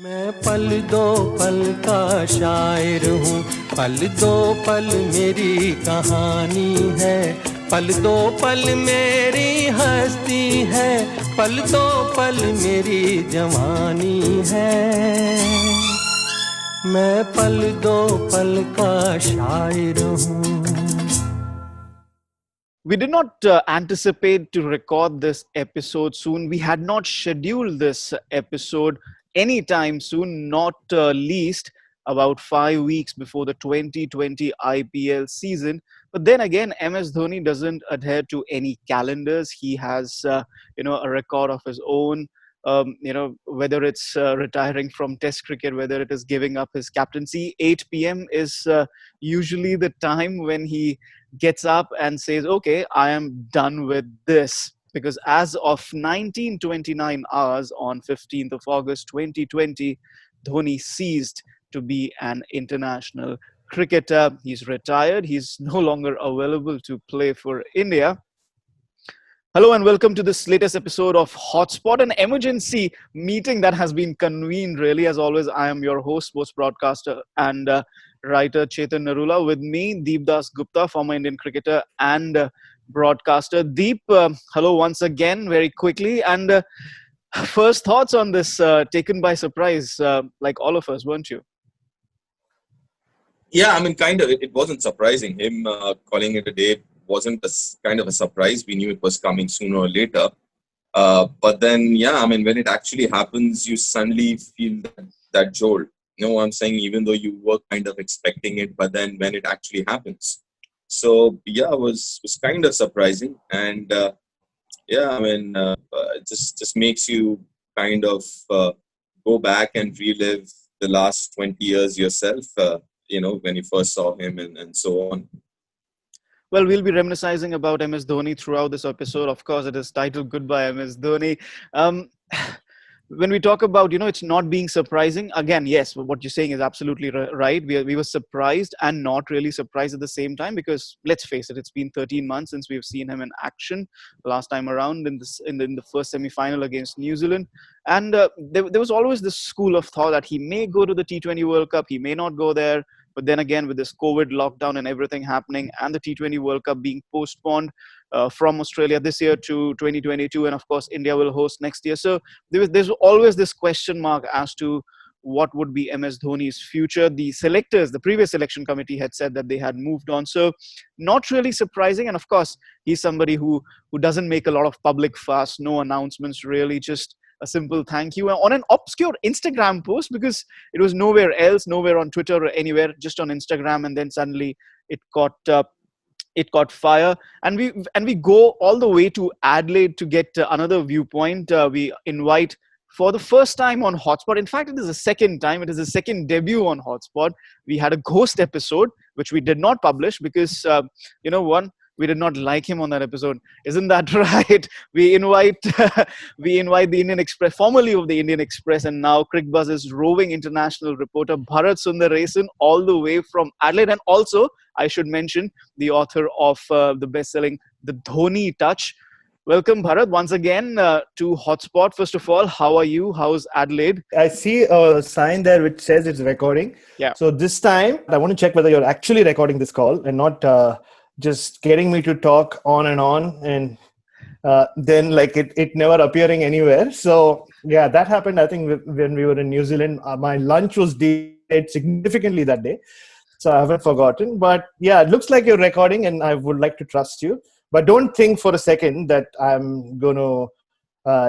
मैं पल दो पल का शायर हूँ, पल दो पल मेरी कहानी है, पल दो पल मेरी हस्ती है, पल दो पल मेरी जवानी है। मैं पल दो पल का शायर हूँ। We did not anticipate to record this episode soon. We had not scheduled this episode anytime soon, not least about 5 weeks before the 2020 IPL season. But then again, MS Dhoni doesn't adhere to any calendars. He has, a record of his own. Whether it's retiring from Test cricket, whether it is giving up his captaincy, 8 p.m. is usually the time when he gets up and says, okay, I am done with this. Because as of 1929 hours on 15th of August 2020, Dhoni ceased to be an international cricketer. He's retired. He's no longer available to play for India. Hello and welcome to this latest episode of HotSpot, an emergency meeting that has been convened. Really, as always, I am your host, sports broadcaster and writer Chetan Narula. With me, Dasgupta, former Indian cricketer and broadcaster. Deep, hello once again, very quickly. And first thoughts on this, taken by surprise, like all of us, weren't you? Yeah, I mean, kind of. It wasn't surprising. Him calling it a day wasn't kind of a surprise. We knew it was coming sooner or later. But then, yeah, I mean, when it actually happens, you suddenly feel that jolt. You know what I'm saying? Even though you were kind of expecting it, but then when it actually happens. So, yeah, it was kind of surprising. And, yeah, I mean, it just makes you kind of go back and relive the last 20 years yourself, when you first saw him and so on. Well, we'll be reminiscing about MS Dhoni throughout this episode. Of course, it is titled Goodbye, MS Dhoni. When we talk about, it's not being surprising, again, yes, what you're saying is absolutely right. We were surprised and not really surprised at the same time because, let's face it, it's been 13 months since we've seen him in action last time around in the first semi-final against New Zealand. And there was always this school of thought that he may go to the T20 World Cup, he may not go there. But then again, with this COVID lockdown and everything happening and the T20 World Cup being postponed from Australia this year to 2022, and of course, India will host next year. So there's always this question mark as to what would be MS Dhoni's future. The selectors, the previous selection committee had said that they had moved on. So not really surprising. And of course, he's somebody who doesn't make a lot of public fuss, no announcements really, just a simple thank you on an obscure Instagram post because it was nowhere else, nowhere on Twitter or anywhere, just on Instagram. And then suddenly it caught fire. And we go all the way to Adelaide to get another viewpoint. We invite for the first time on HotSpot. In fact, it is the second time. It is the second debut on HotSpot. We had a ghost episode, which we did not publish because, we did not like him on that episode. Isn't that right? We invite the Indian Express, formerly of the Indian Express, and now Cricbuzz's roving international reporter Bharat Sundaresan, all the way from Adelaide. And also, I should mention, the author of the best-selling The Dhoni Touch. Welcome, Bharat, once again to HotSpot. First of all, how are you? How's Adelaide? I see a sign there which says it's recording. Yeah. So this time, I want to check whether you're actually recording this call and not just getting me to talk on and then like it never appearing anywhere. So yeah, that happened. I think when we were in New Zealand, my lunch was delayed significantly that day. So I haven't forgotten. But yeah, it looks like you're recording and I would like to trust you. But don't think for a second that I'm going to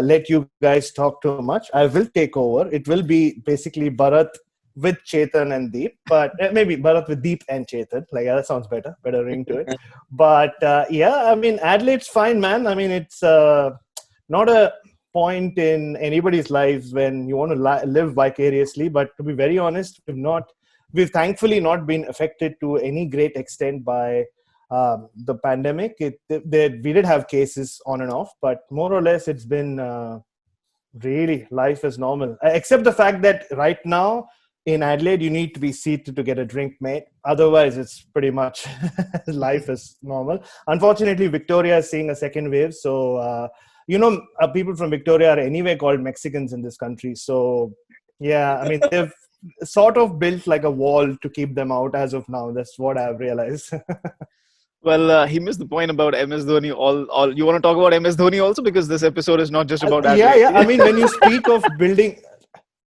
let you guys talk too much. I will take over. It will be basically Bharat with Chetan and Deep, but maybe Bharat with Deep and Chetan. Like, that sounds better ring to it. But yeah, I mean, Adelaide's fine, man. I mean, it's not a point in anybody's lives when you want to live vicariously. But to be very honest, we've thankfully not been affected to any great extent by the pandemic. We did have cases on and off, but more or less it's been really life is normal. Except the fact that right now, in Adelaide, you need to be seated to get a drink, mate. Otherwise, it's pretty much life is normal. Unfortunately, Victoria is seeing a second wave. So, people from Victoria are anyway called Mexicans in this country. So Yeah, I mean, they've sort of built like a wall to keep them out as of now. That's what I've realized. Well, he missed the point about MS Dhoni. All you want to talk about MS Dhoni also, because this episode is not just about Yeah, that. yeah. I mean, when you speak of building,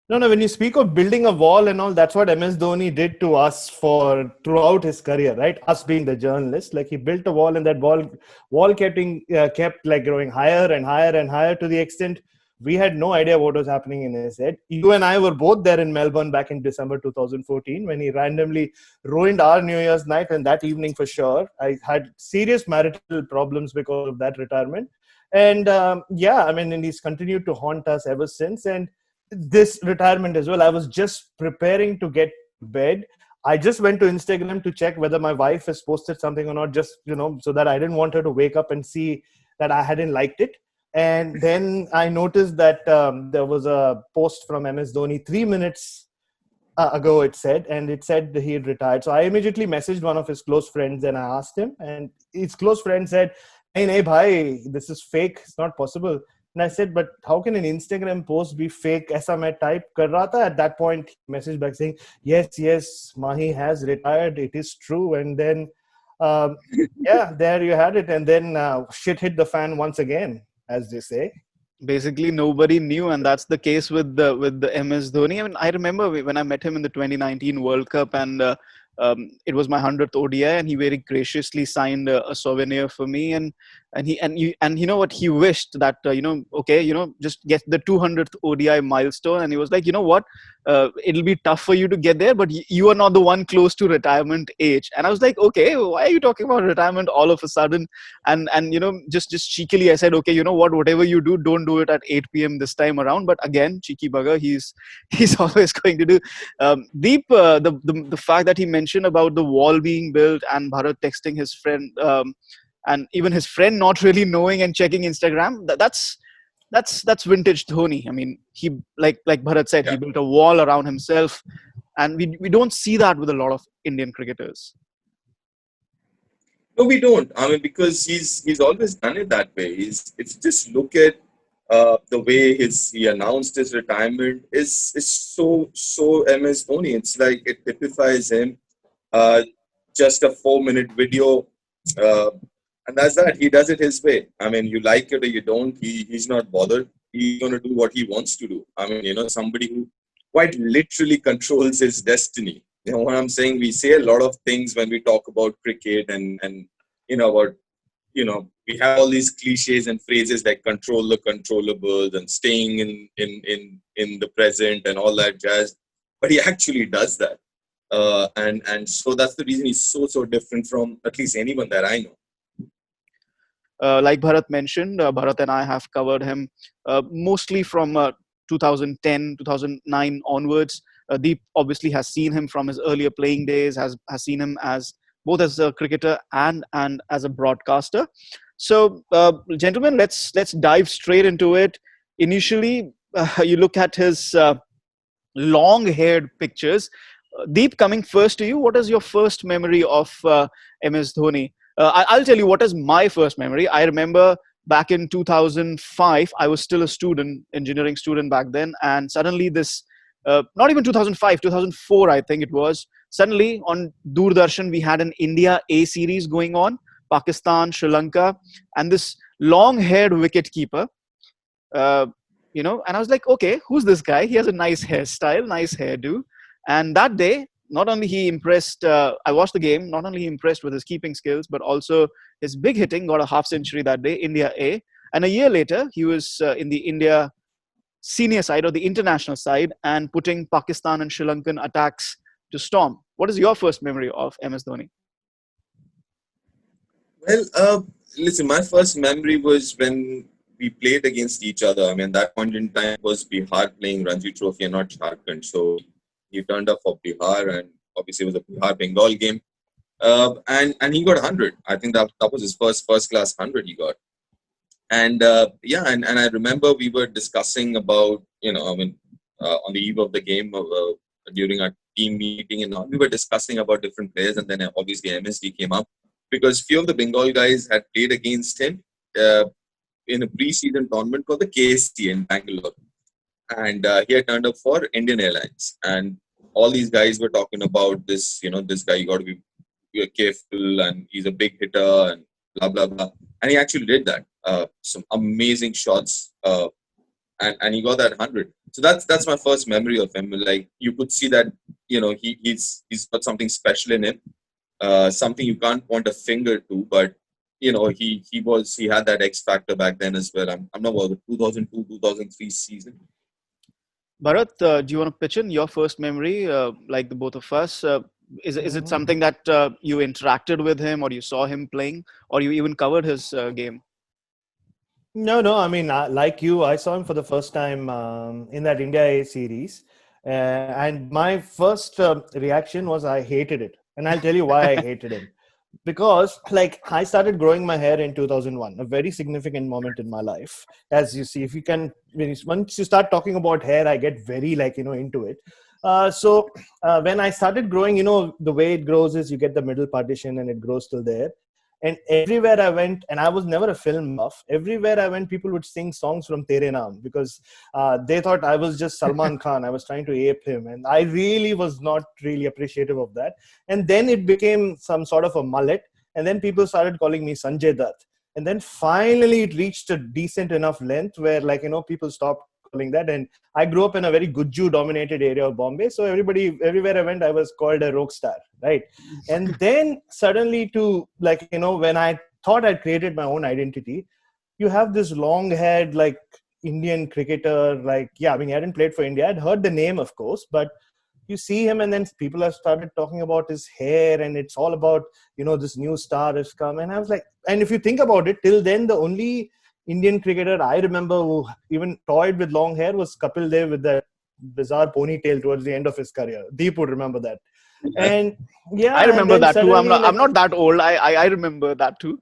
no, when you speak of building a wall and all, that's what MS Dhoni did to us for throughout his career, right? Us being the journalists, like he built a wall, and that wall kept like growing higher and higher and higher to the extent we had no idea what was happening in his head. You and I were both there in Melbourne back in December 2014 when he randomly ruined our New Year's night, and that evening for sure, I had serious marital problems because of that retirement. And yeah, I mean, and he's continued to haunt us ever since. And this retirement as well, I was just preparing to get to bed. I just went to Instagram to check whether my wife has posted something or not, just so that I didn't want her to wake up and see that I hadn't liked it. And then I noticed that there was a post from MS Dhoni 3 minutes ago, it said that he had retired. So I immediately messaged one of his close friends and I asked him, and his close friend said, hey bhai, this is fake, it's not possible. And I said, but how can an Instagram post be fake? Aisa main type kar raha tha. At that point, he messaged back saying, yes, Mahi has retired. It is true. And then, yeah, there you had it. And then shit hit the fan once again, as they say. Basically, nobody knew, and that's the case with the MS Dhoni. I mean, I remember when I met him in the 2019 World Cup, and it was my 100th ODI, and he very graciously signed a souvenir for me. And you know what, he wished that just get the 200th ODI milestone, and he was like, you know what, it'll be tough for you to get there, but you are not the one close to retirement age. And I was like, okay, why are you talking about retirement all of a sudden? And just cheekily I said, okay, you know what, whatever you do, don't do it at 8 p.m. this time around. But again, cheeky bugger, he's always going to do. Deep, the fact that he mentioned about the wall being built and Bharat texting his friend, and even his friend not really knowing and checking Instagram, that's vintage Dhoni. I mean, he like Bharat said, he built a wall around himself, and we don't see that with a lot of Indian cricketers. No, we don't. I mean, because he's always done it that way. If you just look at the way he announced his retirement, is so MS Dhoni. It's like it typifies him. Just a 4-minute video. And that's that. He does it his way. I mean, you like it or you don't. He's not bothered. He's going to do what he wants to do. I mean, somebody who quite literally controls his destiny. You know what I'm saying? We say a lot of things when we talk about cricket and about, we have all these cliches and phrases like control the controllables and staying in the present and all that jazz. But he actually does that. And so that's the reason he's so different from at least anyone that I know. Like Bharat mentioned, Bharat and I have covered him mostly from 2010, 2009 onwards. Deep obviously has seen him from his earlier playing days, has seen him as both as a cricketer and as a broadcaster. So, gentlemen, let's dive straight into it. Initially, you look at his long-haired pictures. Deep, coming first to you, what is your first memory of MS Dhoni? I'll tell you what is my first memory. I remember back in 2005, I was still a student, engineering student back then. And suddenly this, not even 2005, 2004, I think it was. Suddenly on Doordarshan, we had an India A series going on, Pakistan, Sri Lanka, and this long-haired wicketkeeper, and I was like, okay, who's this guy? He has a nice hairstyle, nice hairdo. And that day, not only he impressed, I watched the game, not only he impressed with his keeping skills, but also his big hitting, got a half century that day, India A. And a year later, he was in the India senior side or the international side and putting Pakistan and Sri Lankan attacks to storm. What is your first memory of MS Dhoni? Well, listen, my first memory was when we played against each other. I mean, that point in time was Bihar playing Ranji Trophy and not Jharkhand. So he turned up for Bihar, and obviously it was a Bihar-Bengal game. And he got 100. I think that was his first-class 100 he got. And and I remember we were discussing about, on the eve of the game, during our team meeting and all, we were discussing about different players, and then obviously MSD came up because few of the Bengal guys had played against him in a pre-season tournament called the KST in Bangalore. and he had turned up for Indian Airlines, and all these guys were talking about this. This guy, you got to be careful, and he's a big hitter, and blah blah blah. And he actually did that. Some amazing shots, and he got that 100. So that's my first memory of him. Like, you could see that he's got something special in him, something you can't point a finger to, but he had that X factor back then as well. I'm not about the 2002-2003 season. Bharat, do you want to pitch in your first memory, like the both of us? Is it something that you interacted with him, or you saw him playing, or you even covered his game? No. I mean, like you, I saw him for the first time in that India A series. And my first reaction was I hated it. And I'll tell you why I hated him. Because I started growing my hair in 2001, a very significant moment in my life. As you see, once you start talking about hair, I get very into it. So when I started growing, the way it grows is you get the middle partition and it grows till there. And everywhere I went, and I was never a film buff, everywhere I went, people would sing songs from Tere Naam because they thought I was just Salman Khan. I was trying to ape him. And I really was not really appreciative of that. And then it became some sort of a mullet. And then people started calling me Sanjay Dutt. And then finally it reached a decent enough length where people stopped calling that. And I grew up in a very Gujju dominated area of Bombay. So everywhere I went, I was called a rock star. Right. And then suddenly when I thought I'd created my own identity, you have this long haired, Indian cricketer, he hadn't played for India. I'd heard the name, of course, but you see him and then people have started talking about his hair and it's all about, this new star has come. And I was like, and if you think about it, till then, the only Indian cricketer I remember who even toyed with long hair was Kapil Dev with that bizarre ponytail towards the end of his career. Deep would remember that. And yeah, I remember that too. I'm not that old. I remember that too.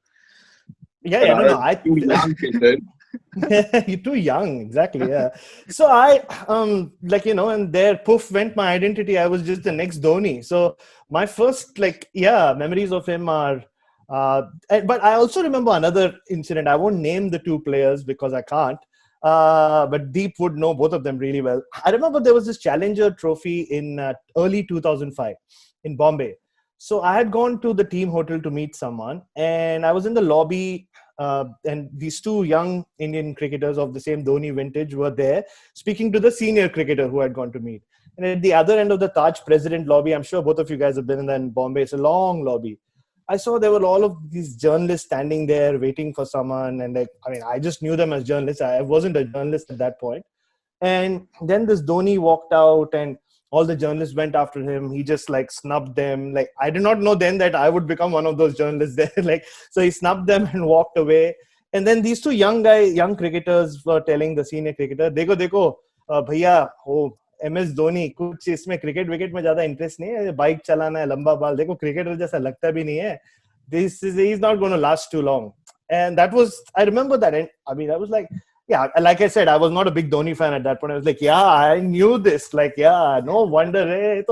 Yeah, no. You're too young, exactly. Yeah. So and there, poof, went my identity. I was just the next Dhoni. So my first, memories of him are. But I also remember another incident. I won't name the two players because I can't. But Deep would know both of them really well. I remember there was this Challenger Trophy in early 2005 in Bombay. So I had gone to the team hotel to meet someone, and I was in the lobby, and these two young Indian cricketers of the same Dhoni vintage were there speaking to the senior cricketer who had gone to meet. And at the other end of the Taj President lobby, I'm sure both of you guys have been in that in Bombay. It's a long lobby. I saw there were all of these journalists standing there waiting for someone. And I just knew them as journalists. I wasn't a journalist at that point. And then this Dhoni walked out and all the journalists went after him. He just snubbed them. I did not know then that I would become one of those journalists there. So he snubbed them and walked away. And then these two young cricketers were telling the senior cricketer, Dekho, bhaiya, MS Dhoni, कुछ इसमें cricket wicket में ज्यादा interest नहीं है, bike चलाना है, लंबा बाल, देखो क्रिकेटर जैसा लगता भी नहीं है, he's not going to last too long. And that was, I remember that. And I was like, yeah, like I said, I was not a big Dhoni fan at that point. I was like, yeah, I knew this. No wonder,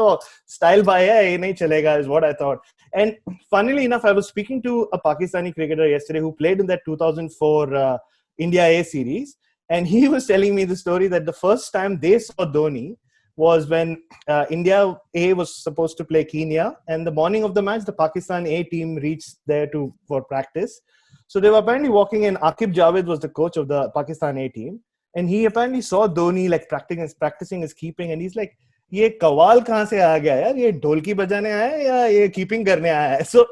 style by hai, nahi chalega is what I thought. And funnily enough, I was speaking to a Pakistani cricketer yesterday who played in that 2004 India A series. And he was telling me the story that the first time they saw Dhoni was when India A was supposed to play Kenya. And the morning of the match, the Pakistan A team reached there for practice. So they were apparently walking in. Aqib Javed was the coach of the Pakistan A team. And he apparently saw Dhoni practicing his keeping. And he's like, ये कवाल कहाँ से आ गया यार, ये ढोलकी बजाने आया है या ये keeping करने आया है? So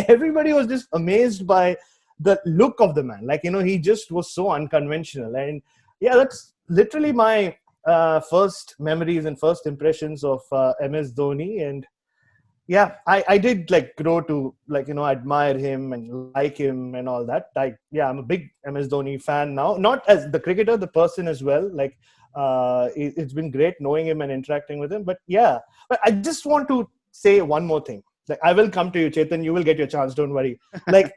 everybody was just amazed by the look of the man. He just was so unconventional. And yeah, that's literally my first memories and first impressions of MS Dhoni. And yeah, I did grow to admire him and like him and all that. I'm a big MS Dhoni fan now, not as the cricketer, the person as well. It's been great knowing him and interacting with him. But yeah, but I just want to say one more thing. I will come to you, Chetan. You will get your chance. Don't worry.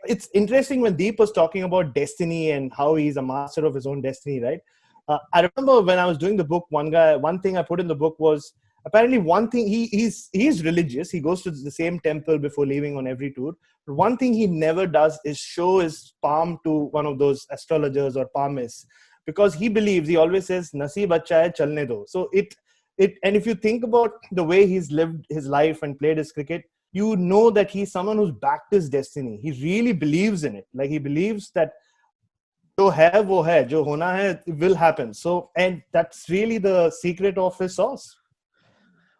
It's interesting when Deep was talking about destiny and how he's a master of his own destiny, right? I remember when I was doing the book, one thing I put in the book was apparently one thing, he's religious. He goes to the same temple before leaving on every tour. But one thing he never does is show his palm to one of those astrologers or palmists. because he believes, he always says, "Naseeb acha hai, chalne do." So and if you think about the way he's lived his life and played his cricket, you know that he's someone who's backed his destiny. He really believes in it. Like, he believes that jo hai wo hai, jo hona hai will happen. So, and that's really the secret of his sauce.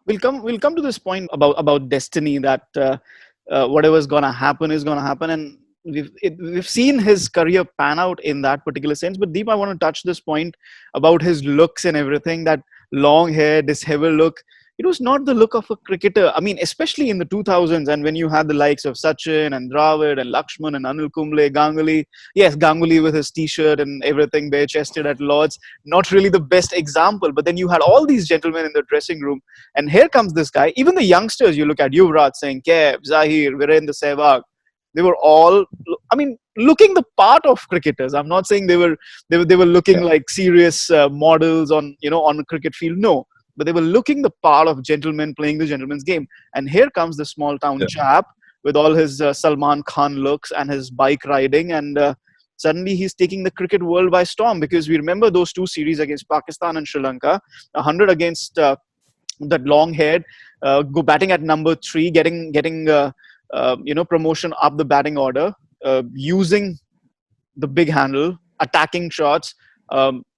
We'll come to this point about destiny, that whatever's gonna happen is gonna happen, and we've seen his career pan out in that particular sense. But Deep, I want to touch this point about his looks and everything. That long hair, disheveled look, it was not the look of a cricketer. I mean, especially in the 2000s, and when you had the likes of Sachin and Dravid and Lakshman and Anil Kumble, Ganguly. Yes, Ganguly with his t-shirt and everything, bare-chested at Lords. Not really the best example. But then you had all these gentlemen in the dressing room, and here comes this guy. Even the youngsters, you look at Yuvraj Singh, Kev, Zahir, Virendra Sehwag. They were all, I mean, looking the part of cricketers. I'm not saying they were looking like serious models on a cricket field. No, but they were looking the part of gentlemen playing the gentleman's game. And here comes the small town chap with all his Salman Khan looks and his bike riding, and suddenly he's taking the cricket world by storm. Because we remember those two series against Pakistan and Sri Lanka, 100 against that long haired, go batting at number 3, getting promotion up the batting order, using the big handle, attacking shots,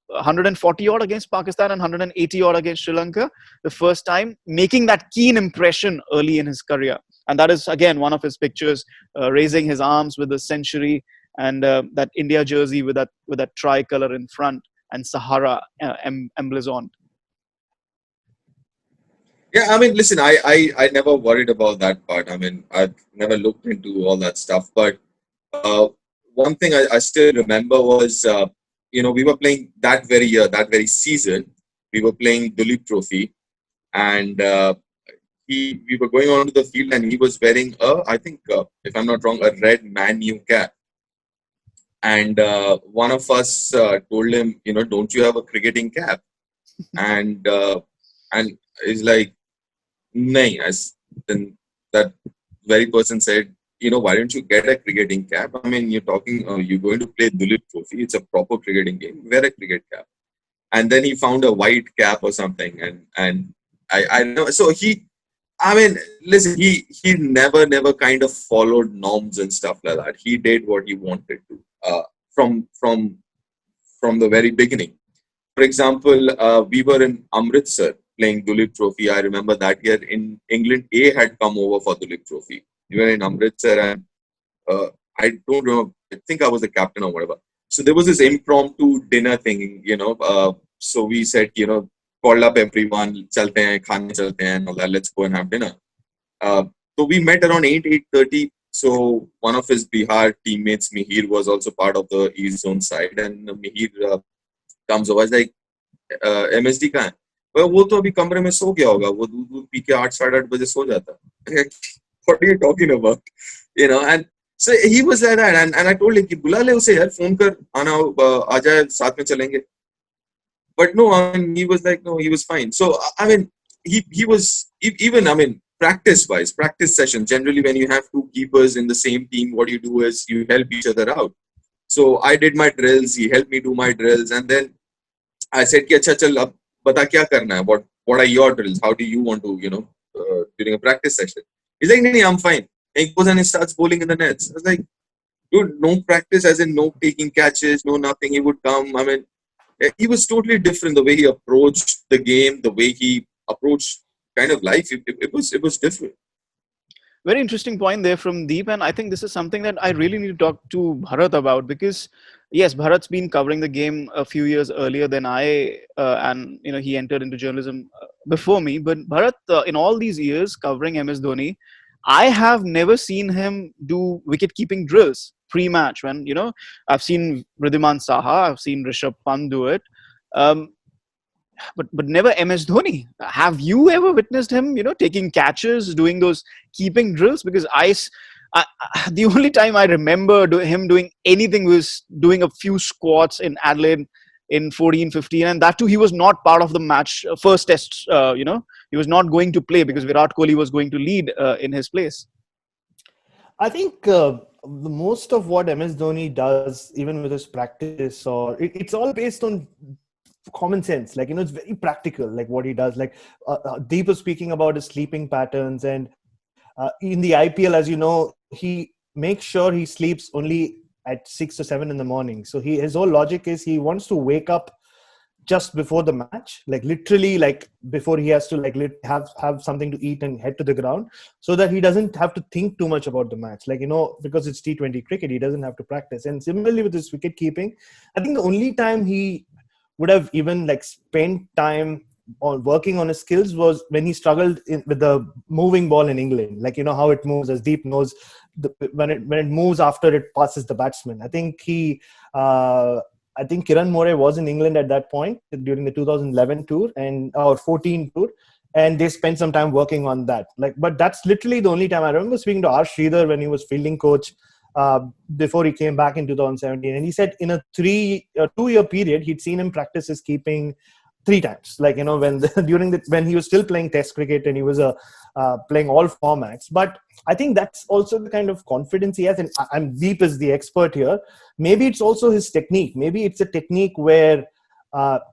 140 odd against Pakistan and 180 odd against Sri Lanka. The first time making that keen impression early in his career. And that is, again, one of his pictures, raising his arms with the century, and that India jersey with that tricolour in front, and Sahara emblazoned. Yeah, I mean, listen, I never worried about that part. I mean, I've never looked into all that stuff. But one thing I still remember was, we were playing that very year, that very season, we were playing Duleep Trophy. And we were going onto the field, and he was wearing I think, if I'm not wrong, a red Man U cap. And one of us told him, don't you have a cricketing cap? And he's like, nahin. Then that very person said, why don't you get a cricketing cap? I mean, you're going to play Duleep Trophy. It's a proper cricketing game. Wear a cricket cap. And then he found a white cap or something. And I know. So he never kind of followed norms and stuff like that. He did what he wanted to from the very beginning. For example, we were in Amritsar playing Duleep Trophy. I remember that year in England, A had come over for Duleep Trophy. We were in Amritsar, and I don't know, I think I was the captain or whatever. So there was this impromptu dinner thing, so we said, called up everyone, chalte hain, khane chalte hain, all that, let's go and have dinner. So we met around 8:30. So one of his Bihar teammates, Mihir, was also part of the East Zone side, and Mihir comes over. He's like, MSD kahan hai? वो तो अभी कमरे में सो गया होगा, वो दूध P के 8-8:30 बजे सो जाता. What are you talking about? And so he was like that, and I told him कि बुला ले उसे यार, फोन कर, आना, आ जाए, साथ में चलेंगे. But no, I mean, he was like, no, he was fine. So I mean, he was, even, I mean, practice session, generally when you have two keepers in the same team, what you do is you help each other out. So I did my drills, he helped me do my drills, and then I said कि अच्छा चल, अब बता क्या करना है, what are your drills, how do you want to, during a practice session. He's like, no, I'm fine. And he goes and he starts bowling in the nets. I was like, dude, no practice, as in no taking catches, no nothing. He would come. I mean, he was totally different, the way he approached the game, the way he approached kind of life. It was different. Very interesting point there from Deep, and I think this is something that I really need to talk to Bharat about, because yes, Bharat's been covering the game a few years earlier than I, and he entered into journalism before me. But Bharat, in all these years covering MS Dhoni, I have never seen him do wicket-keeping drills pre-match. When I've seen Wriddhiman Saha, I've seen Rishabh Pant do it, but never MS Dhoni. Have you ever witnessed him, taking catches, doing those keeping drills? Because the only time I remember him doing anything was doing a few squats in Adelaide in 14-15, and that too, he was not part of the match, first test. He was not going to play because Virat Kohli was going to lead in his place. I think the most of what MS Dhoni does, even with his practice, or it's all based on common sense. Like, it's very practical, like what he does. Like Deep was speaking about his sleeping patterns, and in the IPL, as you know, he makes sure he sleeps only at 6 or 7 in the morning. So his whole logic is he wants to wake up just before the match, like literally, like before he has to like have something to eat and head to the ground, so that he doesn't have to think too much about the match. Like, because it's T20 cricket, he doesn't have to practice. And similarly with his wicket keeping, I think the only time he would have even like spent time on working on his skills was when he struggled with the moving ball in England. Like, how it moves, as Deep knows, when it moves after it passes the batsman. I think Kiran More was in England at that point during the 2011 tour or 14 tour, and they spent some time working on that. But that's literally the only time. I remember speaking to R. Sridhar when he was fielding coach before he came back in 2017, and he said in a 2-year period he'd seen him practice his keeping 3 times. Like, when he was still playing Test cricket and he was playing all formats. But I think that's also the kind of confidence he has. And I'm Deep as the expert here. Maybe it's also his technique. Maybe it's a technique where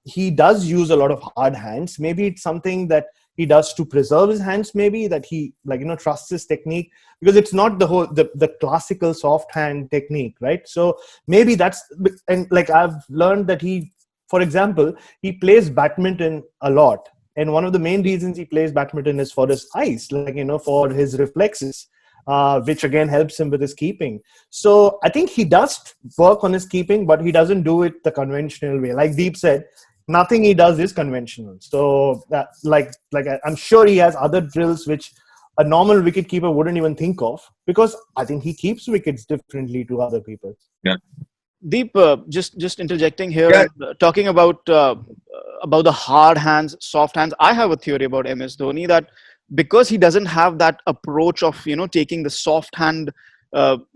he does use a lot of hard hands. Maybe it's something that he does to preserve his hands. Maybe that he trusts his technique, because it's not the classical soft hand technique, right? So maybe that's, and like I've learned that for example, he plays badminton a lot. And one of the main reasons he plays badminton is for his eyes, for his reflexes, which again helps him with his keeping. So I think he does work on his keeping, but he doesn't do it the conventional way. Like Deep said, nothing he does is conventional. So I'm sure he has other drills which a normal wicketkeeper wouldn't even think of, because I think he keeps wickets differently to other people. Yeah. Deep, just interjecting here, talking about the hard hands, soft hands. I have a theory about MS Dhoni that because he doesn't have that approach of taking the soft hand,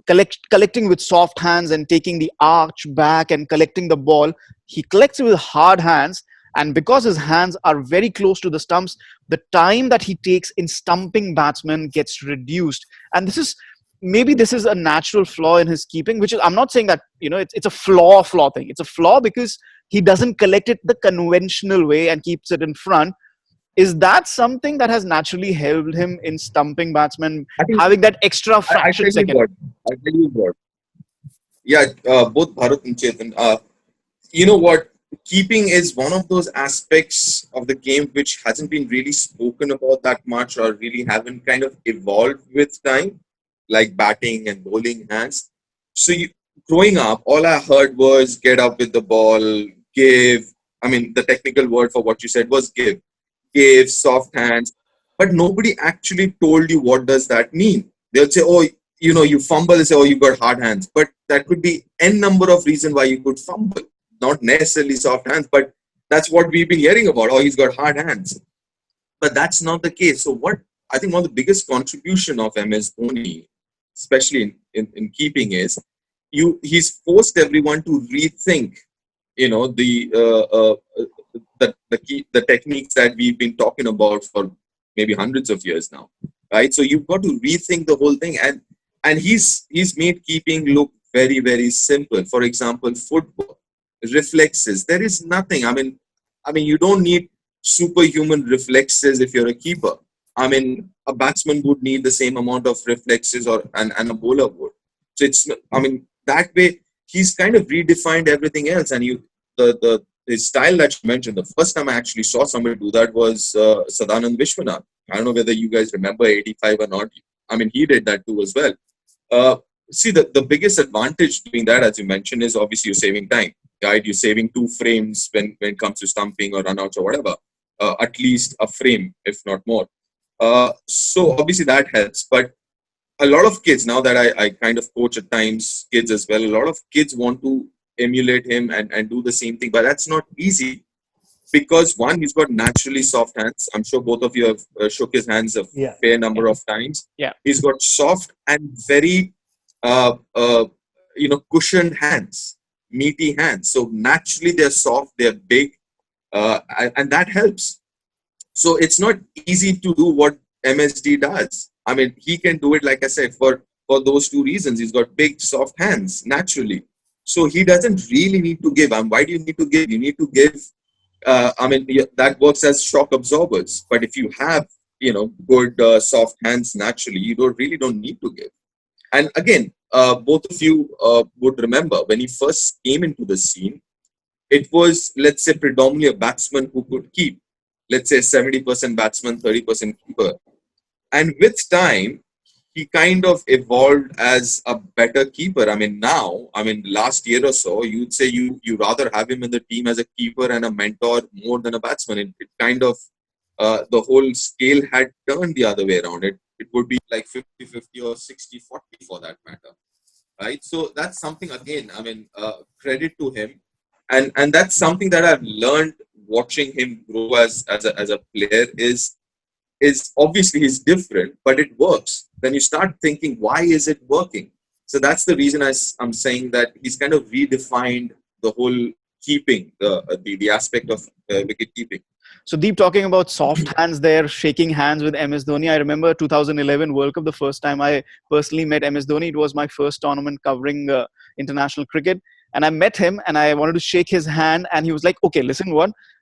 collecting with soft hands and taking the arch back and collecting the ball, he collects it with hard hands. And because his hands are very close to the stumps, the time that he takes in stumping batsmen gets reduced. And maybe this is a natural flaw in his keeping, which is, I'm not saying that, it's a flaw thing. It's a flaw because he doesn't collect it the conventional way and keeps it in front. Is that something that has naturally helped him in stumping batsmen, having that extra fraction second? I tell you what. Yeah, both Bharat and Chetan. You know what? Keeping is one of those aspects of the game which hasn't been really spoken about that much, or really haven't kind of evolved with time, like batting and bowling hands. So growing up, all I heard was get up with the ball, give. I mean, the technical word for what you said was give, soft hands. But nobody actually told you what does that mean. They'll say, oh, you fumble, they say, oh, you've got hard hands. But that could be n number of reasons why you could fumble. Not necessarily soft hands, but that's what we've been hearing about. Oh, he's got hard hands. But that's not the case. So I think one of the biggest contribution of MS Dhoni, especially in keeping, is he's forced everyone to rethink, the techniques that we've been talking about for maybe hundreds of years now, right? So you've got to rethink the whole thing, and he's made keeping look very, very simple. For example, football, reflexes. There is nothing. I mean, you don't need superhuman reflexes if you're a keeper. I mean, a batsman would need the same amount of reflexes, and a bowler would. So that way he's kind of redefined everything else. And his style that you mentioned, the first time I actually saw somebody do that was Sadanand Vishwanath. I don't know whether you guys remember 85 or not. I mean, he did that too as well. See, the biggest advantage doing that, as you mentioned, is obviously you're saving time, right? You're saving 2 frames when it comes to stumping or runouts or whatever. At least a frame, if not more. So obviously that helps. But a lot of kids, now that I kind of coach at times kids as well, a lot of kids want to emulate him and do the same thing. But that's not easy. Because one, he's got naturally soft hands. I'm sure both of you have shook his hands a fair number of times. Yeah. He's got soft and very cushioned hands, meaty hands. So naturally they're soft, they're big, and that helps. So it's not easy to do what MSD does. I mean, he can do it, like I said, for for those two reasons. He's got big, soft hands naturally. So he doesn't really need to give. And why do you need to give? You need to give. That works as shock absorbers. But if you have, good soft hands naturally, you don't need to give. And again, both of you would remember when he first came into the scene, it was, let's say, predominantly a batsman who could keep. Let's say 70% batsman, 30% keeper. And with time, he kind of evolved as a better keeper. Last year or so, you'd say you rather have him in the team as a keeper and a mentor more than a batsman. It kind of, the whole scale had turned the other way around. It would be like 50-50 or 60-40 for that matter. Right? So that's something, again, credit to him. And that's something that I've learned watching him grow as a player is obviously he's different, but it works. Then you start thinking, why is it working? So that's the reason I'm saying that he's kind of redefined the whole keeping, the aspect of wicket keeping. So Deep, talking about soft hands there, shaking hands with MS Dhoni. I remember 2011 World Cup, the first time I personally met MS Dhoni. It was my first tournament covering international cricket. And I met him and I wanted to shake his hand. And he was like, okay, listen,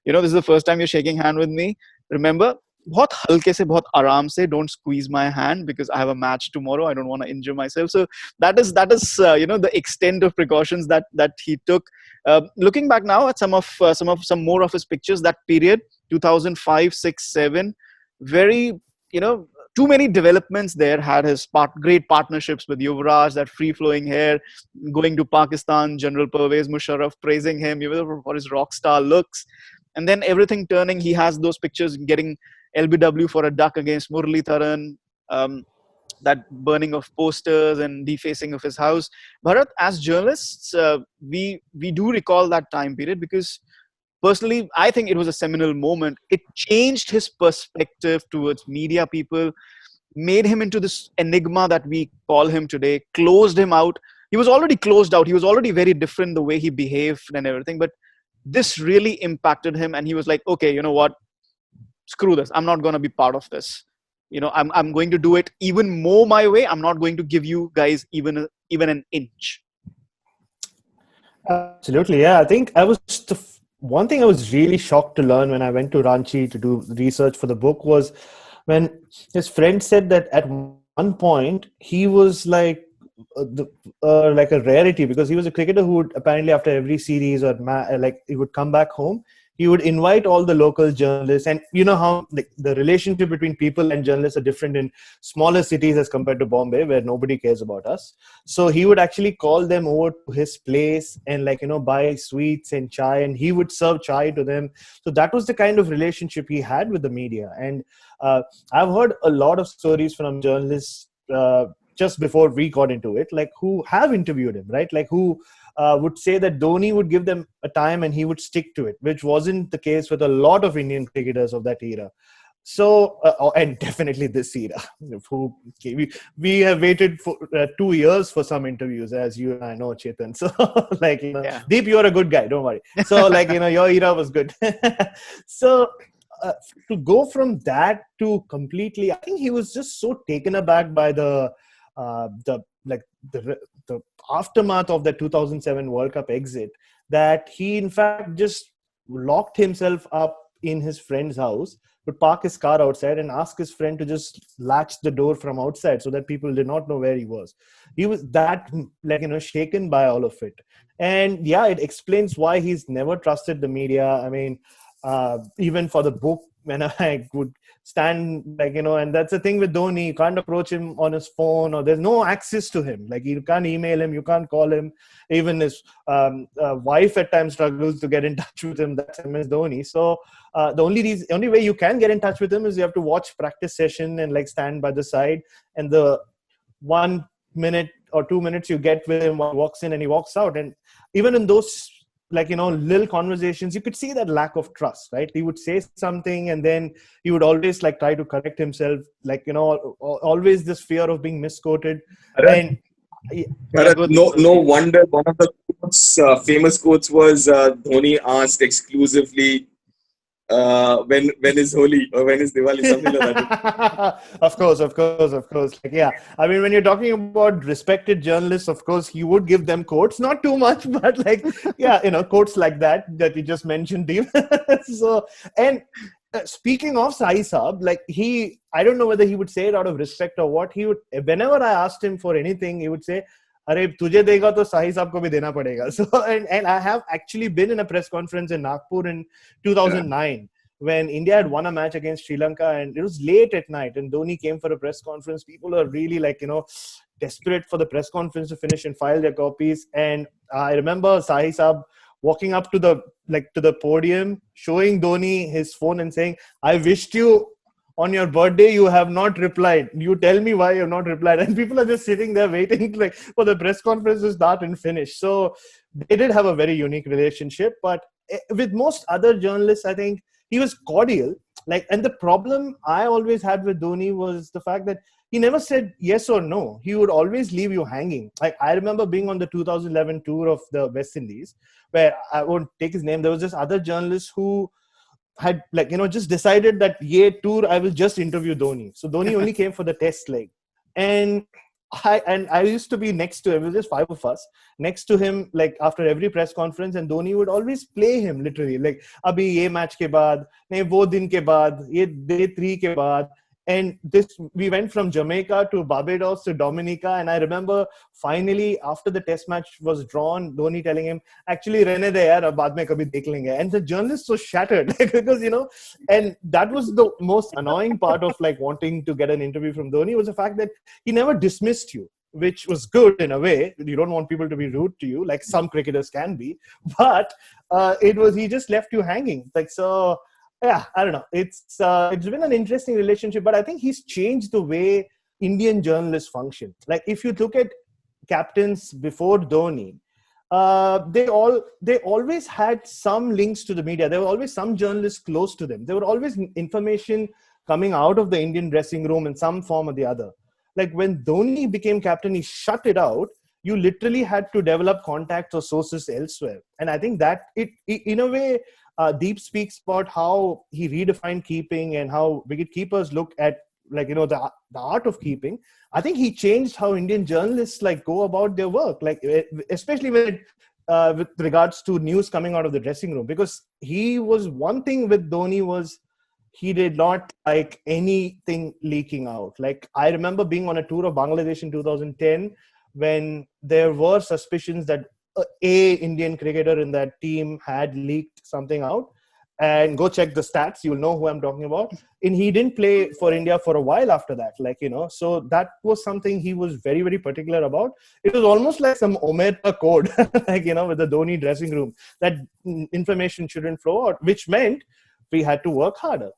this is the first time you're shaking hand with me. Remember, बहुत हल्के से, बहुत आराम से, don't squeeze my hand because I have a match tomorrow. I don't want to injure myself. So that is the extent of precautions that he took. Looking back now at some more of his pictures, that period, 2005, 6, 7, very, too many developments there. Had his great partnerships with Yuvraj, that free-flowing hair, going to Pakistan, General Pervez Musharraf praising him for his rock star looks. And then everything turning, he has those pictures getting LBW for a duck against Muralitharan, that burning of posters and defacing of his house. Bharat, as journalists, we do recall that time period because personally, I think it was a seminal moment. It changed his perspective towards media people, made him into this enigma that we call him today, closed him out. He was already closed out. He was already very different the way he behaved and everything. But this really impacted him. And he was like, okay, you know what? Screw this. I'm not going to be part of this. I'm going to do it even more my way. I'm not going to give you guys even an inch. Absolutely. Yeah. I think one thing I was really shocked to learn when I went to Ranchi to do research for the book was when his friend said that at one point he was like a rarity because he was a cricketer who would apparently after every series or he would come back home. He would invite all the local journalists, and you know how the relationship between people and journalists are different in smaller cities as compared to Bombay, where nobody cares about us. So he would actually call them over to his place and buy sweets and chai, and he would serve chai to them. So that was the kind of relationship he had with the media. And I've heard a lot of stories from journalists just before we got into it, who have interviewed him, right? Who would say that Dhoni would give them a time and he would stick to it, which wasn't the case with a lot of Indian cricketers of that era. So, and definitely this era. We have waited for 2 years for some interviews, as you and I know, Chetan. So, Deep, you're a good guy. Don't worry. So, your era was good. So, to go from that to completely, I think he was just so taken aback by the aftermath of the 2007 World Cup exit that he in fact just locked himself up in his friend's house, would park his car outside and ask his friend to just latch the door from outside so that people did not know where he was. He was that shaken by all of it. And yeah, it explains why he's never trusted the media. I mean, even for the book, when I would stand, and that's the thing with Dhoni, you can't approach him on his phone, or there's no access to him. You can't email him, you can't call him. Even his wife at times struggles to get in touch with him. That's MS Dhoni. So the only way you can get in touch with him is you have to watch practice session and stand by the side. And the 1 minute or 2 minutes you get with him while he walks in and he walks out. And even in those little conversations, you could see that lack of trust, right? He would say something and then he would always try to correct himself, always this fear of being misquoted. And no wonder one of the famous quotes was Dhoni asked exclusively when is Holi or when is Diwali, something like that. Of course. Like, yeah, I mean, when you're talking about respected journalists, of course, he would give them quotes, not too much, but like, yeah, quotes like that you just mentioned, Deep. So, and speaking of Sai Saab, like I don't know whether he would say it out of respect or what. He would, whenever I asked him for anything, he would say, "Arey, tujhe dega to Sahi Saab ko bhi dena padega." So, and I have actually been in a press conference in Nagpur in 2009 when India had won a match against Sri Lanka, and it was late at night, and Dhoni came for a press conference. People are really desperate for the press conference to finish and file their copies. And I remember Sahi Saab walking up to the podium, showing Dhoni his phone and saying, "I wished you on your birthday, you have not replied. You tell me why you have not replied." And people are just sitting there waiting for the press conference to start and finish. So they did have a very unique relationship. But with most other journalists, I think he was cordial. And the problem I always had with Dhoni was the fact that he never said yes or no. He would always leave you hanging. I remember being on the 2011 tour of the West Indies, where I won't take his name. There was this other journalist who had just decided that tour I will just interview Dhoni. So Dhoni only came for the test leg, and I used to be next to him. It was just 5 of us next to him, after every press conference, and Dhoni would always play him literally, abhi ye match ke baad, nahi wo din ke baad, ye day 3 ke baad. And we went from Jamaica to Barbados to Dominica. And I remember finally, after the test match was drawn, Dhoni telling him, "Actually, rehne de yaar, ab baad mein kabhi dekh lenge." And the journalist was shattered because, and that was the most annoying part of wanting to get an interview from Dhoni, was the fact that he never dismissed you, which was good in a way. You don't want people to be rude to you, like some cricketers can be. But he just left you hanging. So... Yeah, I don't know. It's been an interesting relationship, but I think he's changed the way Indian journalists function. If you look at captains before Dhoni, they always had some links to the media. There were always some journalists close to them. There were always information coming out of the Indian dressing room in some form or the other. When Dhoni became captain, he shut it out. You literally had to develop contacts or sources elsewhere. And I think that it in a way, Deep speaks about how he redefined keeping and how wicket keepers look at the art of keeping. I think he changed how Indian journalists go about their work, especially with regards to news coming out of the dressing room. Because he was one thing with Dhoni was he did not like anything leaking out. I remember being on a tour of Bangladesh in 2010 when there were suspicions that a Indian cricketer in that team had leaked something out, and go check the stats. You'll know who I'm talking about. And he didn't play for India for a while after that, so that was something he was very, very particular about. It was almost like some Omerta code, with the Dhoni dressing room, that information shouldn't flow out, which meant we had to work harder.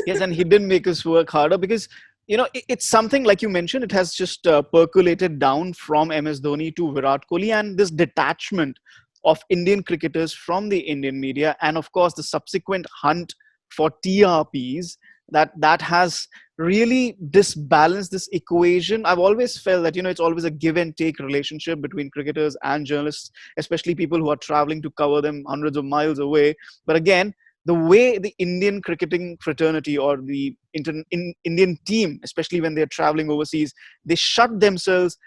Yes, and he didn't make us work harder because, it's something like you mentioned, it has just percolated down from MS Dhoni to Virat Kohli, and this detachment of Indian cricketers from the Indian media, and of course the subsequent hunt for TRPs, that has really disbalanced this equation. I've always felt that, it's always a give and take relationship between cricketers and journalists, especially people who are traveling to cover them hundreds of miles away. But again, the way the Indian cricketing fraternity or the Indian team, especially when they're traveling overseas, they shut themselves.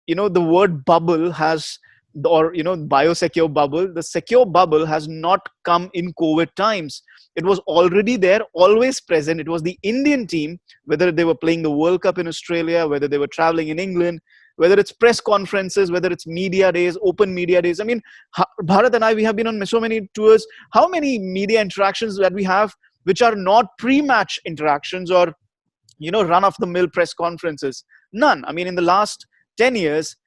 The word bubble has, or biosecure bubble, the secure bubble has not come in COVID times. It was already there, always present. It was the Indian team, whether they were playing the World Cup in Australia, whether they were traveling in England, whether it's press conferences, whether it's media days, open media days. I mean, Bharat and I, we have been on so many tours. How many media interactions that we have which are not pre-match interactions or, run-of-the-mill press conferences? None. I mean, in the last 10 years,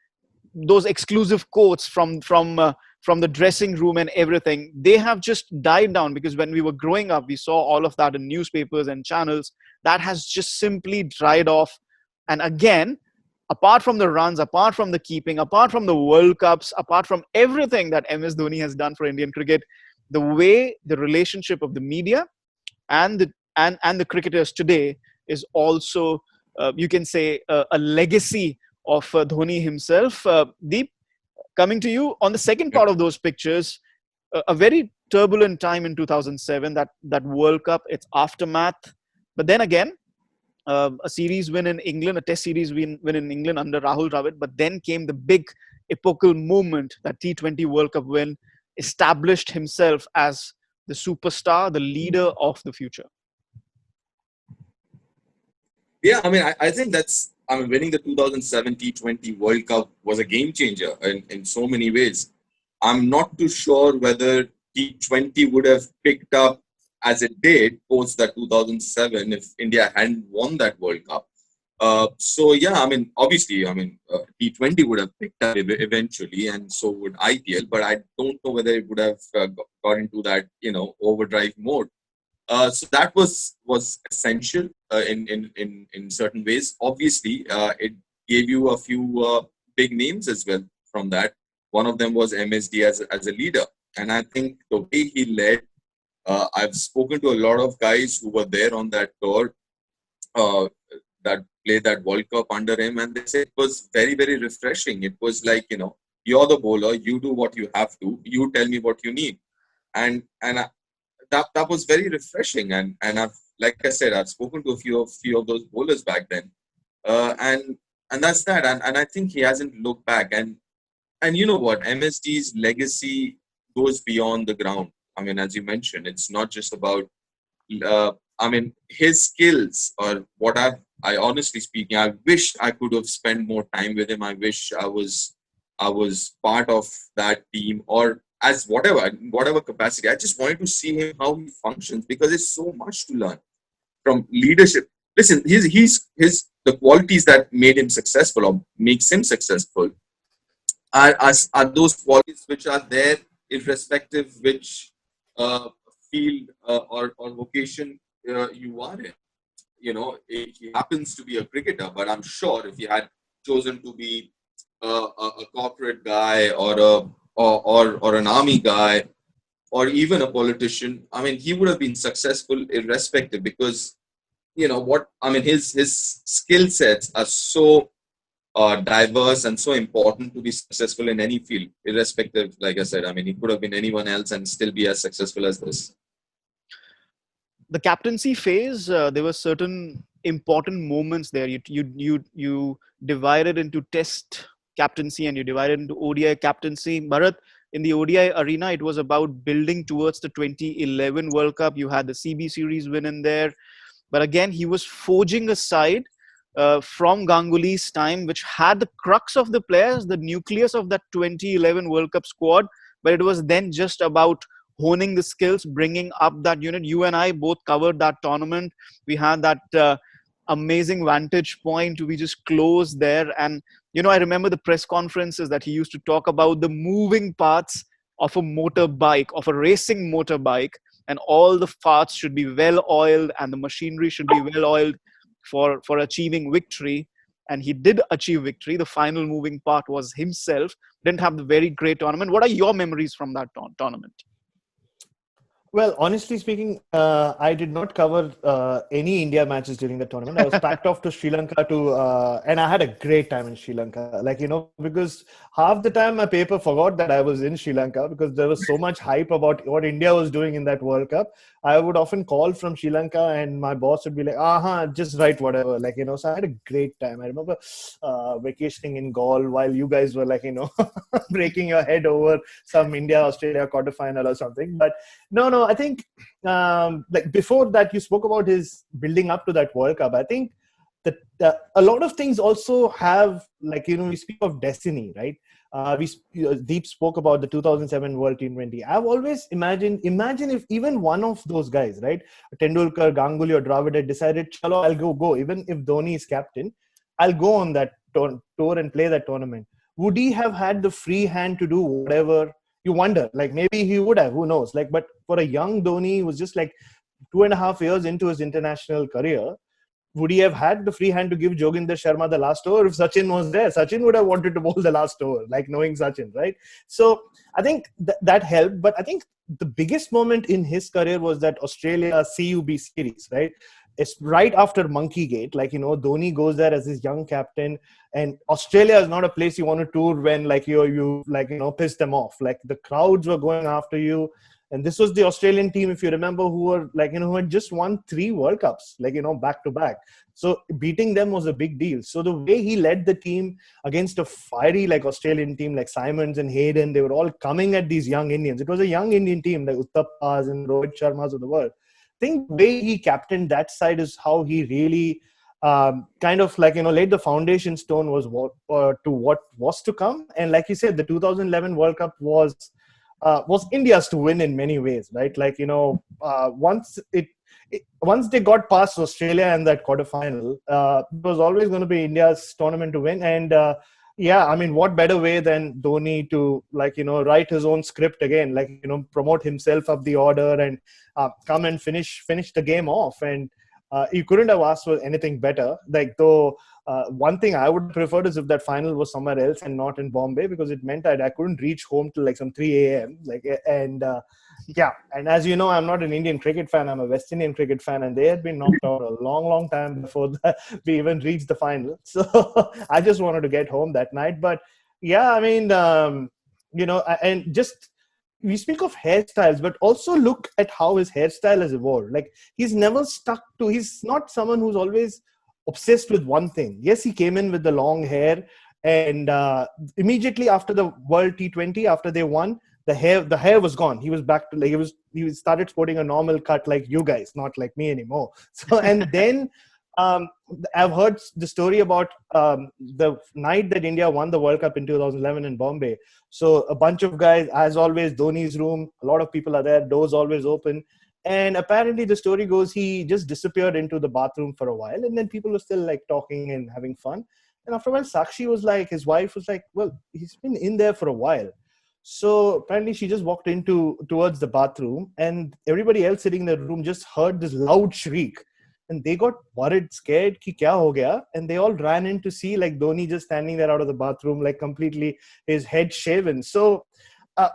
those exclusive quotes from the dressing room and everything, they have just died down, because when we were growing up, we saw all of that in newspapers and channels. That has just simply dried off. And again, apart from the runs, apart from the keeping, apart from the World Cups, apart from everything that MS Dhoni has done for Indian cricket, the way the relationship of the media and the cricketers today is also, you can say, a legacy of Dhoni himself. Deep, coming to you on the second part of those pictures, a very turbulent time in 2007, that World Cup, its aftermath. But then again, a series win in England, a test series win in England under Rahul Dravid. But then came the big epochal moment, that T20 World Cup win, established himself as the superstar, the leader of the future. Yeah, I mean, I think that's, I mean, winning the 2007 T20 World Cup was a game changer in so many ways. I'm not too sure whether T20 would have picked up as it did post that 2007 if India hadn't won that World Cup. So yeah, I mean, obviously, I mean, T20 would have picked up eventually, and so would IPL. But I don't know whether it would have got into that, you know, overdrive mode. So that was essential in certain ways. Obviously, it gave you a few big names as well from that. One of them was MSD as a leader, and I think the way he led. I've spoken to a lot of guys who were there on that tour that played that World Cup under him, and they said it was very, very refreshing. It was like, you know, you're the bowler, you do what you have to, you tell me what you need, and that was very refreshing. And I've, like I said, I've spoken to a few of those bowlers back then, and that's that. And I think he hasn't looked back. And you know what, MSD's legacy goes beyond the ground. I mean, as you mentioned, it's not just about, I mean, his skills or what I honestly speaking, I wish I could have spent more time with him. I wish I was part of that team or as whatever capacity. I just wanted to see him, how he functions, because there's so much to learn from leadership. Listen, his the qualities that made him successful or makes him successful are those qualities which are there irrespective which field or vocation you are in. You know, he happens to be a cricketer, but I'm sure if he had chosen to be a corporate guy or an army guy or even a politician, I mean, he would have been successful irrespective, because you know what, I mean, his skill sets are so diverse and so important to be successful in any field, irrespective. Like I said, I mean, he could have been anyone else and still be as successful as this. The captaincy phase, there were certain important moments there. You divided into test captaincy and you divided into ODI captaincy. Bharat, in the ODI arena, it was about building towards the 2011 World Cup. You had the CB series win in there. But again, he was forging a side from Ganguly's time, which had the crux of the players, the nucleus of that 2011 World Cup squad. But it was then just about honing the skills, bringing up that unit. You and I both covered that tournament. We had that amazing vantage point. We just closed there. And, you know, I remember the press conferences that he used to talk about the moving parts of a motorbike, of a racing motorbike. And all the parts should be well oiled and the machinery should be well oiled for achieving victory. And he did achieve victory. The final moving part was himself. Didn't have the very great tournament. What are your memories from that tournament? Well, honestly speaking, I did not cover any India matches during the tournament. I was packed off to Sri Lanka and I had a great time in Sri Lanka. Like, you know, because half the time my paper forgot that I was in Sri Lanka because there was so much hype about what India was doing in that World Cup. I would often call from Sri Lanka and my boss would be like, just write whatever. Like, you know, so I had a great time. I remember vacationing in Gaul while you guys were like, you know, breaking your head over some India-Australia quarterfinal or something. But no, I think like before that, you spoke about his building up to that World Cup. I think that a lot of things also have, like, you know, we speak of destiny, right? Deep spoke about the 2007 World T20. I've always imagine if even one of those guys, right, Tendulkar, Ganguly or Dravid had decided, chalo, I'll go. Even if Dhoni is captain, I'll go on that tour and play that tournament. Would he have had the free hand to do whatever? You wonder, like maybe he would have, who knows? Like, but for a young Dhoni who was just like 2.5 years into his international career, would he have had the free hand to give Joginder Sharma the last over? If Sachin was there, Sachin would have wanted to bowl the last over, like knowing Sachin, right? So I think that helped. But I think the biggest moment in his career was that Australia CUB series, right? It's right after Monkey Gate. Like, you know, Dhoni goes there as his young captain, and Australia is not a place you want to tour when, like, you like, you know, piss them off. Like, the crowds were going after you. And this was the Australian team, if you remember, who were like, who had just won 3 World Cups, like, back to back. So beating them was a big deal. So the way he led the team against a fiery like Australian team like Simons and Hayden, they were all coming at these young Indians. It was a young Indian team like Uttappas and Rohit Sharmas of the world. I think the way he captained that side is how he really kind of like, laid the foundation stone was to what was to come. And like you said, the 2011 World Cup was India's to win in many ways, right? Like, once they got past Australia in that quarterfinal, it was always going to be India's tournament to win. And what better way than Dhoni to like, write his own script again, like, promote himself up the order and come and finish the game off. And you couldn't have asked for anything better. Like, though, one thing I would prefer is if that final was somewhere else and not in Bombay, because it meant I couldn't reach home till like some 3 a.m. And as you know, I'm not an Indian cricket fan. I'm a West Indian cricket fan, and they had been knocked out a long, long time before we even reached the final. So I just wanted to get home that night. But yeah, and just, we speak of hairstyles, but also look at how his hairstyle has evolved. Like, he's never he's not someone who's always obsessed with one thing. Yes, he came in with the long hair, and immediately after the World T20, after they won, the hair was gone. He was back to like, he started sporting a normal cut like you guys, not like me anymore. So, and then I've heard the story about the night that India won the World Cup in 2011 in Bombay. So a bunch of guys, as always, Dhoni's room, a lot of people are there, doors always open. And apparently the story goes, he just disappeared into the bathroom for a while. And then people were still like talking and having fun. And after a while, Sakshi was like, his wife was like, well, he's been in there for a while. So apparently she just walked towards the bathroom, and everybody else sitting in the room just heard this loud shriek. And they got worried, scared, ki kya ho gaya? And they all ran in to see like Dhoni just standing there out of the bathroom, like completely his head shaven. So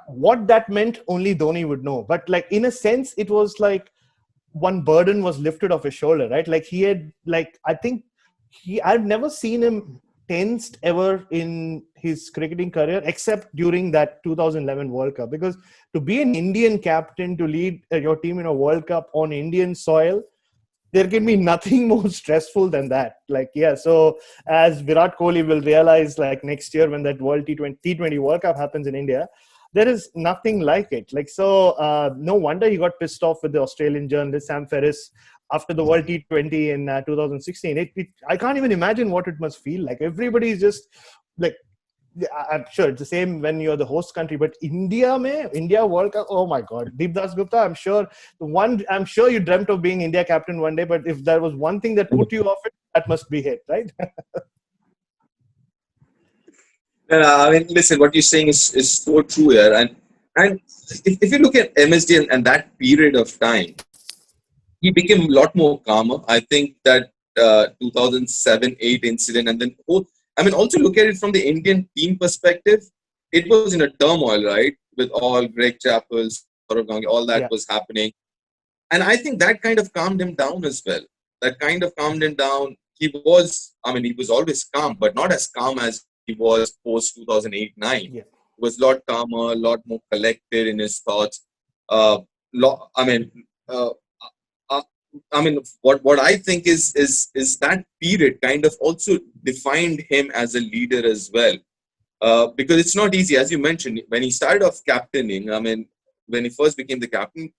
what that meant, only Dhoni would know. But like, in a sense, it was like one burden was lifted off his shoulder, right? Like, he had like, I've never seen him tensed ever in his cricketing career, except during that 2011 World Cup. Because to be an Indian captain, to lead your team in a World Cup on Indian soil, there can be nothing more stressful than that. Like, yeah, so as Virat Kohli will realize, like next year when that World T20 World Cup happens in India, there is nothing like it. Like, so no wonder he got pissed off with the Australian journalist Sam Ferris after the World T20 in 2016. I can't even imagine what it must feel like. Everybody's just like, I'm sure it's the same when you're the host country, but India World Cup, oh my God. Deep Dasgupta, I'm sure you dreamt of being India captain one day, but if there was one thing that put you off it, that must be it, right? I mean, listen, what you're saying is so true here. And if you look at MSD and that period of time, he became a lot more calmer. I think that 2007-8 incident, and then also look at it from the Indian team perspective. It was in a turmoil, right? With all Greg Chappell's, all that was happening. And I think that kind of calmed him down as well. He was always calm, but not as calm as he was post 2008-9. He was a lot calmer, a lot more collected in his thoughts. What I think is that period kind of also defined him as a leader as well. Because it's not easy, as you mentioned, when he started off captaining, when he first became the captain,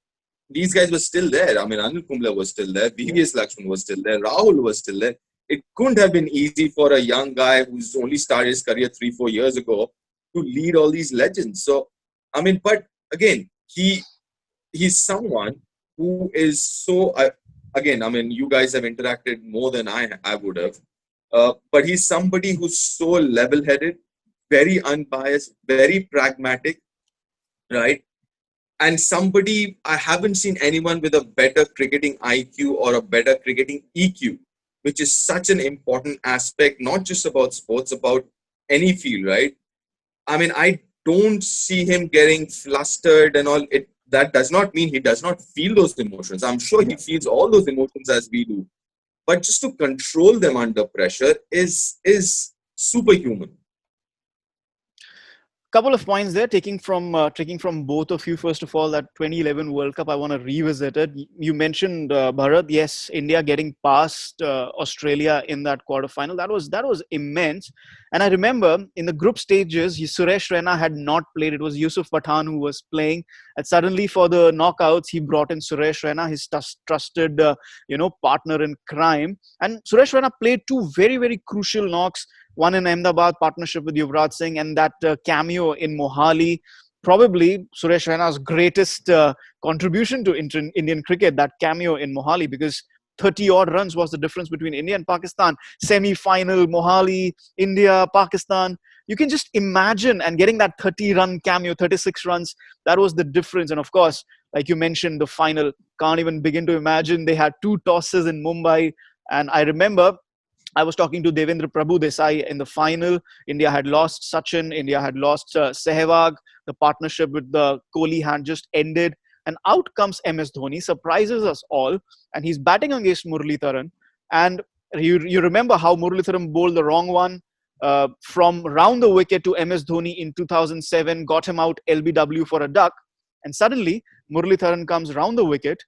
these guys were still there. Anil Kumble was still there, VVS Lakshman was still there, Rahul was still there. It couldn't have been easy for a young guy who's only started his career 3-4 years ago to lead all these legends. So, but again, he's someone who is so, you guys have interacted more than I would have. But he's somebody who's so level-headed, very unbiased, very pragmatic, right? And somebody, I haven't seen anyone with a better cricketing IQ or a better cricketing EQ, which is such an important aspect, not just about sports, about any field, right? I don't see him getting flustered and all. That does not mean he does not feel those emotions. I'm sure he feels all those emotions as we do. But just to control them under pressure is superhuman. couple of points there, taking from both of you. First of all, that 2011 World Cup, I want to revisit it. You mentioned Bharat. Yes, India getting past Australia in that quarterfinal. That was immense. And I remember in the group stages, Suresh Raina had not played. It was Yusuf Pathan who was playing. And suddenly for the knockouts, he brought in Suresh Raina, his trusted partner in crime. And Suresh Raina played two very, very crucial knocks. One in Ahmedabad, partnership with Yuvraj Singh, and that cameo in Mohali. Probably Suresh Raina's greatest contribution to Indian cricket, that cameo in Mohali, because 30 odd runs was the difference between India and Pakistan. Semi-final, Mohali, India, Pakistan. You can just imagine, and getting that 30-run cameo, 36 runs, that was the difference. And of course, like you mentioned, the final, can't even begin to imagine. They had two tosses in Mumbai. And I remember I was talking to Devendra Prabhu Desai in the final. India had lost Sachin. India had lost Sehwag. The partnership with the Kohli had just ended. And out comes MS Dhoni, surprises us all. And he's batting against Muralitharan. And you remember how Muralitharan bowled the wrong one from round the wicket to MS Dhoni in 2007, got him out LBW for a duck. And suddenly, Muralitharan comes round the wicket,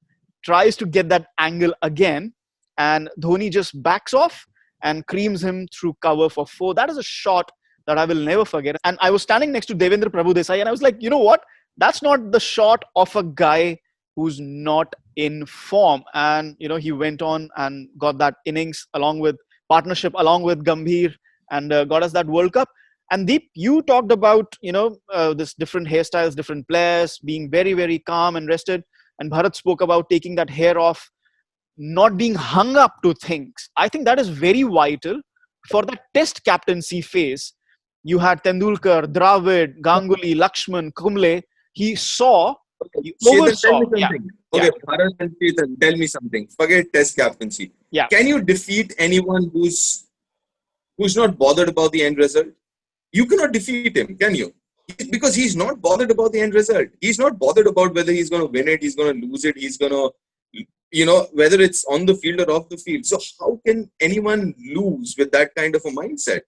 tries to get that angle again. And Dhoni just backs off and creams him through cover for 4. That is a shot that I will never forget. And I was standing next to Devendra Prabhu Desai, and I was like, you know what? That's not the shot of a guy who's not in form. And, he went on and got that innings along with partnership, along with Gambhir, and got us that World Cup. And Deep, you talked about, this different hairstyles, different players, being very, very calm and rested. And Bharat spoke about taking that hair off, not being hung up to things. I think that is very vital for the test captaincy phase. You had Tendulkar, Dravid, Ganguly, Lakshman, Kumble. He saw, he oversaw. Okay, Bharat and Chetan, tell me something. Forget test captaincy. Yeah. Can you defeat anyone who's not bothered about the end result? You cannot defeat him, can you? Because he's not bothered about the end result. He's not bothered about whether he's going to win it, he's going to lose it, he's going to, whether it's on the field or off the field. So how can anyone lose with that kind of a mindset?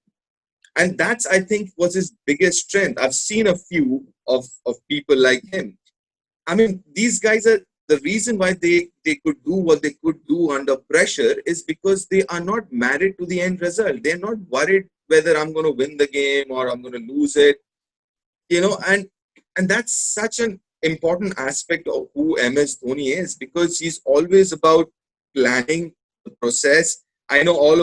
And that's, I think, was his biggest strength. I've seen a few of people like him. I mean, these guys are, the reason why they could do what they could do under pressure is because they are not married to the end result. They're not worried whether I'm going to win the game or I'm going to lose it. And that's such an important aspect of who MS Dhoni is, because he's always about planning the process. I know all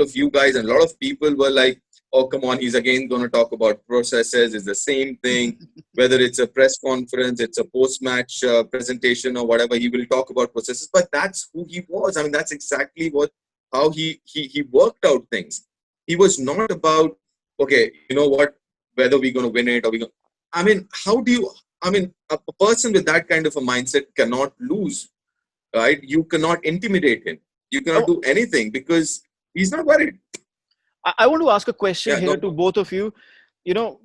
of you guys and a lot of people were like, oh, come on, he's again going to talk about processes. It's the same thing. Whether it's a press conference, it's a post-match presentation or whatever, he will talk about processes. But that's who he was. I mean, that's exactly how he worked out things. He was not about, okay, you know what, whether we're going to win it or a person with that kind of a mindset cannot lose, right? You cannot intimidate him. You cannot do anything because he's not worried. I want to ask a question to both of you.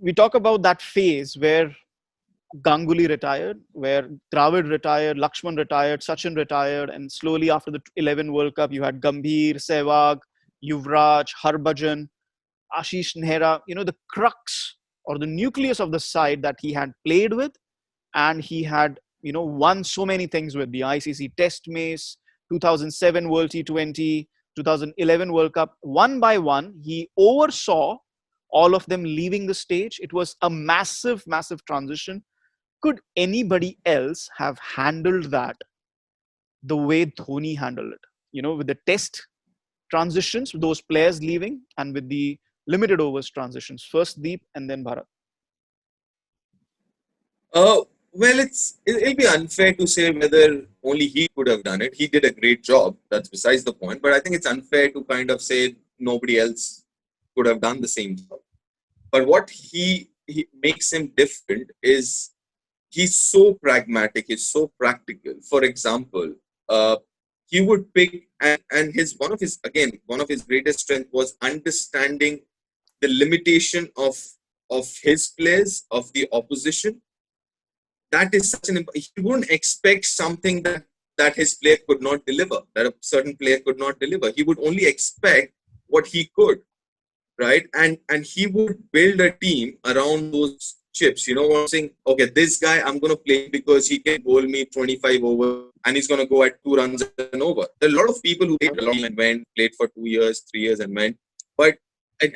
We talk about that phase where Ganguly retired, where Dravid retired, Lakshman retired, Sachin retired, and slowly after the 11 World Cup, you had Gambhir, Sehwag, Yuvraj, Harbhajan, Ashish Nehra, the crux or the nucleus of the side that he had played with, and he had, won so many things with the ICC Test Mace, 2007 World T20, 2011 World Cup. One by one, he oversaw all of them leaving the stage. It was a massive, massive transition. Could anybody else have handled that the way Dhoni handled it? With the test transitions, with those players leaving, and with the limited overs transitions. First Deep and then Bharat. Well, it'll be unfair to say whether only he could have done it. He did a great job. That's besides the point. But I think it's unfair to kind of say nobody else could have done the same job. But what he makes him different is he's so pragmatic. He's so practical. For example, he would pick and one of his greatest strength was understanding the limitation of his players, of the opposition. That is such he wouldn't expect something that his player could not deliver, that a certain player could not deliver. He would only expect what he could. right? And he would build a team around those chips, saying, okay, this guy I'm going to play because he can bowl me 25 over and he's going to go at 2 runs and over. There are a lot of people who played a lot and went, played for 2 years, 3 years and went. But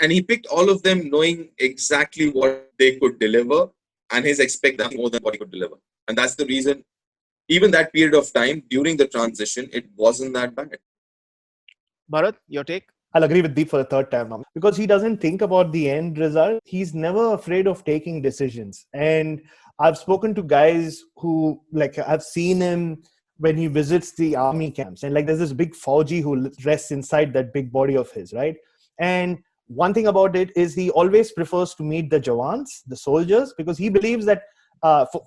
and he picked all of them knowing exactly what they could deliver, and his expect nothing more than what he could deliver. And that's the reason, even that period of time during the transition, it wasn't that bad. Bharat, your take? I'll agree with Deep for the third time now, because he doesn't think about the end result. He's never afraid of taking decisions. And I've spoken to guys who, like, I've seen him when he visits the army camps, and like there's this big Fauji who rests inside that big body of his, right? And one thing about it is he always prefers to meet the Jawans, the soldiers, because he believes that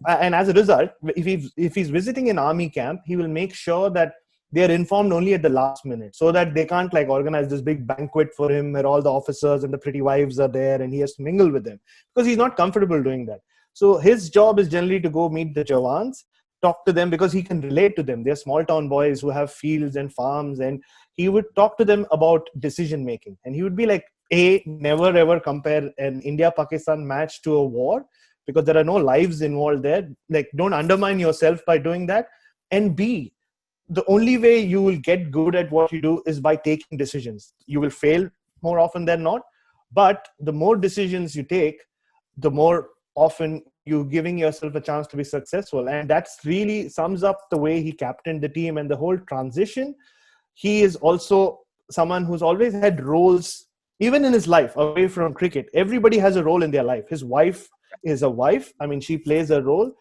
and as a result, if he's visiting an army camp, he will make sure that they are informed only at the last minute, so that they can't like organize this big banquet for him where all the officers and the pretty wives are there and he has to mingle with them, because he's not comfortable doing that. So his job is generally to go meet the Jawans, talk to them, because he can relate to them. They're small town boys who have fields and farms, and he would talk to them about decision making. And he would be like, never ever compare an India-Pakistan match to a war, because there are no lives involved there. Like, don't undermine yourself by doing that. And B, the only way you will get good at what you do is by taking decisions. You will fail more often than not, but the more decisions you take, the more often you're giving yourself a chance to be successful. And that's really sums up the way he captained the team and the whole transition. He is also someone who's always had roles, even in his life, away from cricket. Everybody has a role in their life. His wife is a wife. I mean, she plays a role.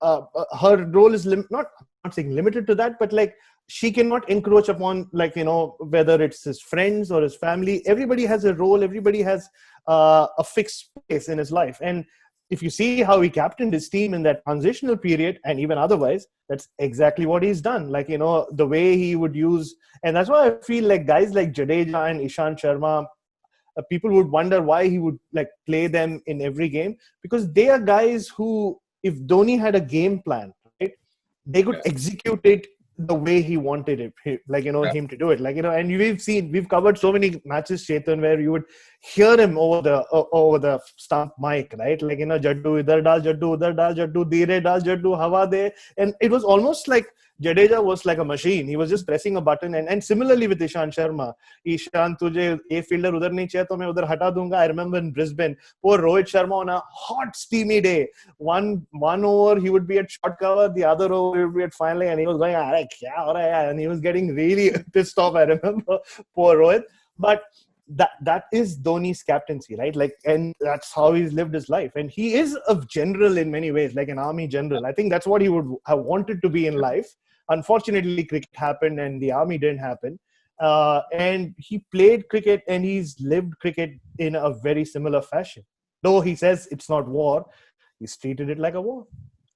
Her role is not saying limited to that, but like she cannot encroach upon, like, whether it's his friends or his family. Everybody has a role. Everybody has a fixed place in his life. And if you see how he captained his team in that transitional period, and even otherwise, that's exactly what he's done. Like, the way he would use, and that's why I feel like guys like Jadeja and Ishant Sharma, people would wonder why he would like play them in every game, because they are guys who, if Dhoni had a game plan, right, they could execute it the way he wanted it, like, him to do it. Like, and we've covered so many matches, Chetan, where you would hear him over the stump mic, right? Like, Jaddu idhar dal, Jaddu udhar dal, Jaddu dheere dal, Jaddu hawa de. And it was almost like Jadeja was like a machine. He was just pressing a button. And similarly with Ishant Sharma. Ishant, tujhe ye fielder udhar nahi chahiye, to main udhar hata dunga. I remember in Brisbane, poor Rohit Sharma on a hot, steamy day. One over, he would be at short cover. The other over, he would be at final leg. And he was going, "Arey, kya ho raha hai?" And he was getting really pissed off, I remember. Poor Rohit. But that is Dhoni's captaincy, right? Like, and that's how he's lived his life. And he is a general in many ways, like an army general. I think that's what he would have wanted to be in life. Unfortunately, cricket happened and the army didn't happen. And he played cricket and he's lived cricket in a very similar fashion. Though he says it's not war, he's treated it like a war.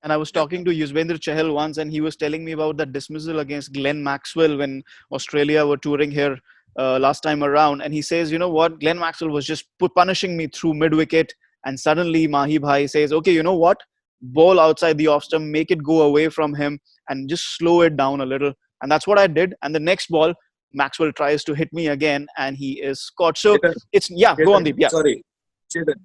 And I was talking to Yuzvendra Chahal once, and he was telling me about that dismissal against Glenn Maxwell when Australia were touring here last time around. And he says, you know what, Glenn Maxwell was just punishing me through mid-wicket. And suddenly Mahi Bhai says, okay, you know what? Ball outside the off stump, make it go away from him and just slow it down a little. And that's what I did. And the next ball, Maxwell tries to hit me again and he is caught. So Chetan, go on, Deep. Yeah. Sorry, Chetan.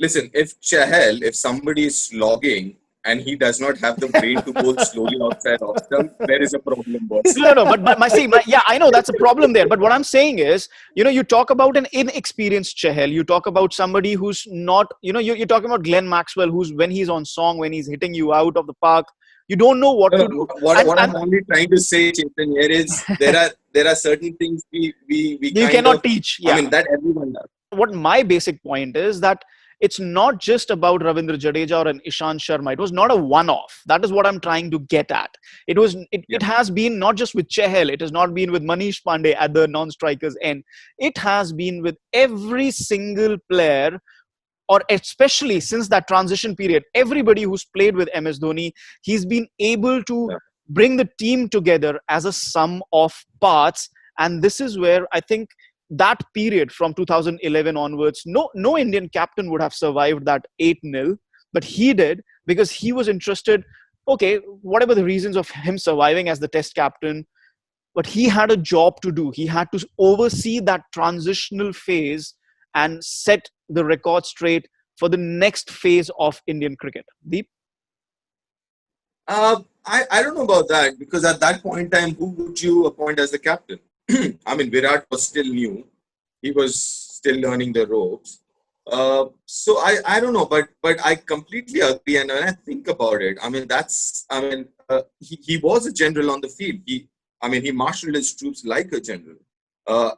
Listen, if somebody is slogging and he does not have the brain to bowl slowly outside off stump, there is a problem, boss. No, but I know that's a problem there. But what I'm saying is, you talk about an inexperienced Chahal. You talk about somebody who's not, you're talking about Glenn Maxwell, who's, when he's on song, when he's hitting you out of the park, you don't know what to do. What I'm only trying to say, Chetan, here is there are certain things we you cannot teach. Yeah. I mean, that everyone does. What my basic point is that it's not just about Ravindra Jadeja or an Ishant Sharma. It was not a one-off. That is what I'm trying to get at. It has been not just with Chahal. It has not been with Manish Pandey at the non-strikers end. It has been with every single player, or especially since that transition period, everybody who's played with MS Dhoni, he's been able to bring the team together as a sum of parts. And this is where I think that period from 2011 onwards, no Indian captain would have survived that 8-0, but he did, because he was interested. Okay, whatever the reasons of him surviving as the test captain, but he had a job to do. He had to oversee that transitional phase and set the record straight for the next phase of Indian cricket. Deep? I don't know about that, because at that point in time, who would you appoint as the captain? I mean, Virat was still new. He was still learning the ropes. So I don't know, but I completely agree. And when I think about it, I mean, he was a general on the field. He marshaled his troops like a general.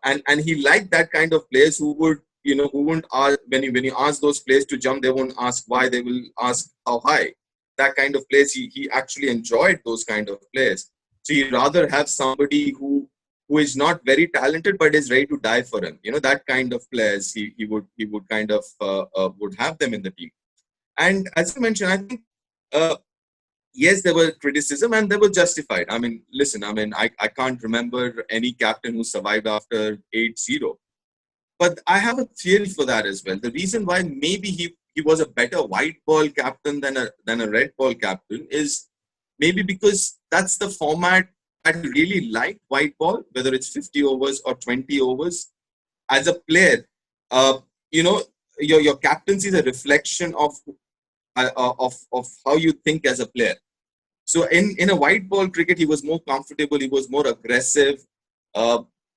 And he liked that kind of players who would, who wouldn't ask, when you ask those players to jump, they won't ask why, they will ask how high. That kind of players, he actually enjoyed those kind of players. So he'd rather have somebody who is not very talented but is ready to die for him. That kind of players, he would kind of would have them in the team. And as you mentioned, I think yes, there were criticism and they were justified. I mean, listen, I can't remember any captain who survived after 8-0. But I have a theory for that as well. The reason why maybe he was a better white ball captain than a red ball captain is maybe because that's the format that he really liked, white ball, whether it's 50 overs or 20 overs. As a player, your captaincy is a reflection of how you think as a player. So in a white ball cricket, he was more comfortable, he was more aggressive.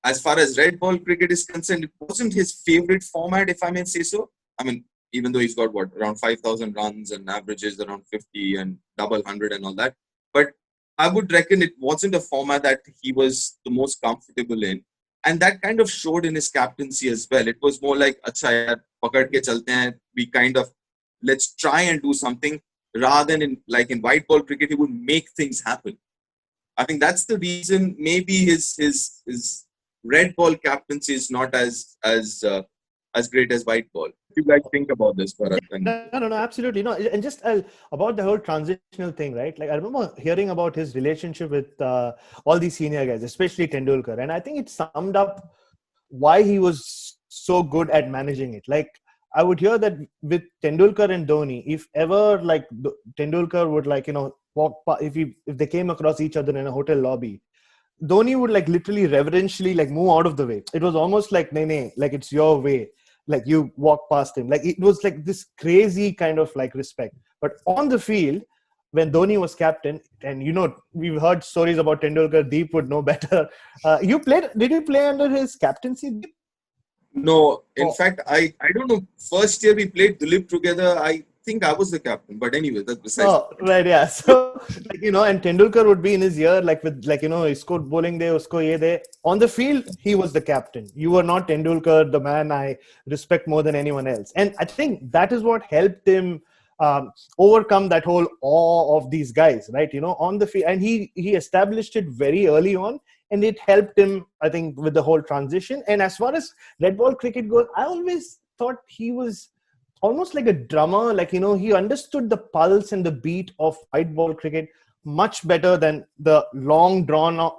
As far as red ball cricket is concerned, it wasn't his favorite format, if I may say so. I mean, even though he's got around 5,000 runs and averages around 50 and double 100 and all that. But I would reckon it wasn't a format that he was the most comfortable in. And that kind of showed in his captaincy as well. It was more like, acha yaar, pakad ke chalte hain. We kind of, let's try and do something, rather than in white ball cricket, he would make things happen. I think that's the reason maybe his red ball captaincy is not as great as white ball. If you guys think about this, Bharat. No, absolutely. No, and just about the whole transitional thing, right? Like I remember hearing about his relationship with all these senior guys, especially Tendulkar. And I think it summed up why he was so good at managing it. Like I would hear that with Tendulkar and Dhoni, if ever Tendulkar would walk if they came across each other in a hotel lobby, Dhoni would literally reverentially move out of the way. It was almost like, nay, like it's your way. Like you walk past him. Like it was this crazy kind of respect. But on the field, when Dhoni was captain, and we've heard stories about Tendulkar, Deep would know better. Did you play under his captaincy, Deep? No, in fact, I don't know. First year we played Dilip together. I think I was the captain, but anyway, that's besides. Oh, right, yeah. So, and Tendulkar would be in his ear, isko bowling de, usko ye de. On the field, he was the captain. You were not Tendulkar, the man I respect more than anyone else. And I think that is what helped him overcome that whole awe of these guys, right? On the field. And he established it very early on. And it helped him, I think, with the whole transition. And as far as red ball cricket goes, I always thought he was almost like a drummer. He understood the pulse and the beat of white ball cricket much better than the long drawn out,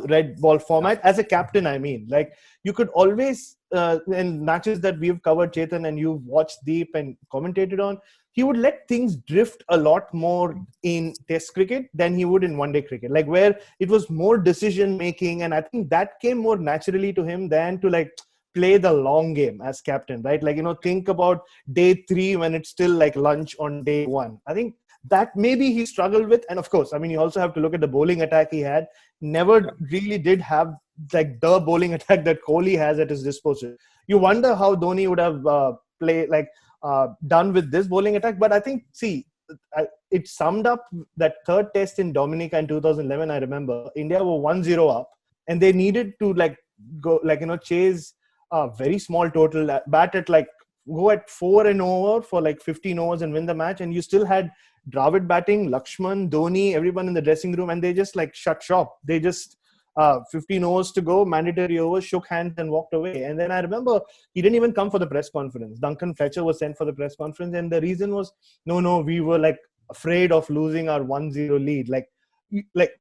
red ball format. As a captain, I mean, you could always, in matches that we've covered, Chetan, and you've watched Deep and commentated on, he would let things drift a lot more in test cricket than he would in one-day cricket, where it was more decision-making. And I think that came more naturally to him than to play the long game as captain, right? Think about day 3 when it's still lunch on day 1. I think that maybe he struggled with. And of course, you also have to look at the bowling attack he had. Never really did have the bowling attack that Kohli has at his disposal. You wonder how Dhoni would have done with this bowling attack. But I think, it summed up that third test in Dominica in 2011. I remember India were 1-0 up and they needed to go chase a very small total, bat at go at 4 and over for 15 overs and win the match. And you still had Dravid batting, Lakshman, Dhoni, everyone in the dressing room, and they just shut shop. They just 15 overs to go, mandatory overs, shook hands and walked away. And then I remember he didn't even come for the press conference. Duncan Fletcher was sent for the press conference, and the reason was, no, we were afraid of losing our 1-0 lead.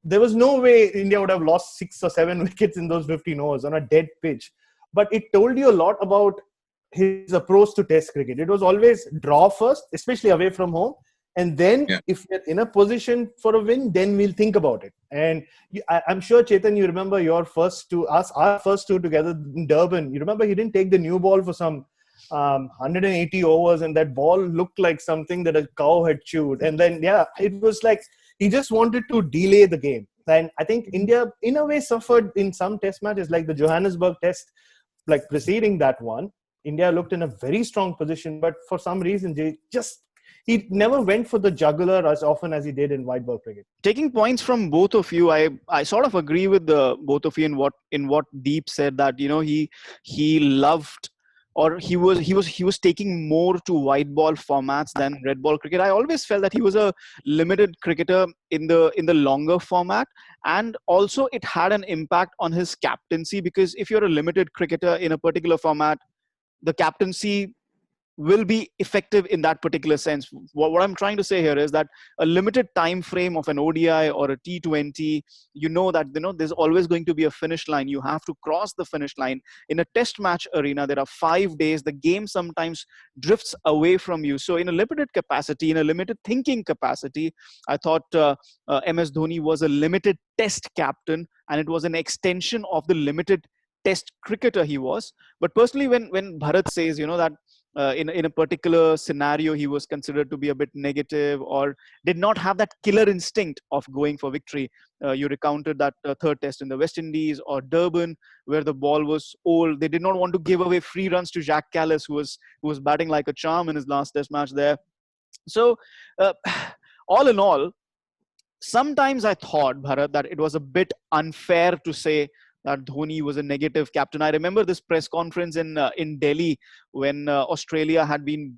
There was no way India would have lost 6 or 7 wickets in those 15 overs on a dead pitch. But it told you a lot about his approach to test cricket. It was always draw first, especially away from home, And then Yeah. if we're in a position for a win, then we'll think about it. And I'm sure, Chetan, you remember our first two together in Durban. You remember he didn't take the new ball for some 180 overs, and that ball looked like something that a cow had chewed. And then, it was like he just wanted to delay the game. And I think India, in a way, suffered in some test matches, like the Johannesburg test, like preceding that one. India looked in a very strong position, but for some reason, he never went for the jugular as often as he did in white ball cricket. Taking points from both of you, I sort of agree with the both of you in what Deep said, that he loved, or he was taking more to white ball formats than red ball cricket. I always felt that he was a limited cricketer in the longer format, and also it had an impact on his captaincy, because if you're a limited cricketer in a particular format, the captaincy will be effective in that particular sense. What I'm trying to say here is that a limited time frame of an ODI or a T20, there's always going to be a finish line. You have to cross the finish line. In a test match arena, there are 5 days. The game sometimes drifts away from you. So in a limited capacity, in a limited thinking capacity, I thought MS Dhoni was a limited test captain, and it was an extension of the limited test cricketer he was. But personally, when Bharat says, that in a particular scenario, he was considered to be a bit negative or did not have that killer instinct of going for victory. You recounted that third test in the West Indies or Durban, where the ball was old. They did not want to give away free runs to Jacques Kallis, who was batting like a charm in his last test match there. So all in all, sometimes I thought, Bharat, that it was a bit unfair to say that Dhoni was a negative captain. I remember this press conference in Delhi when Australia had been,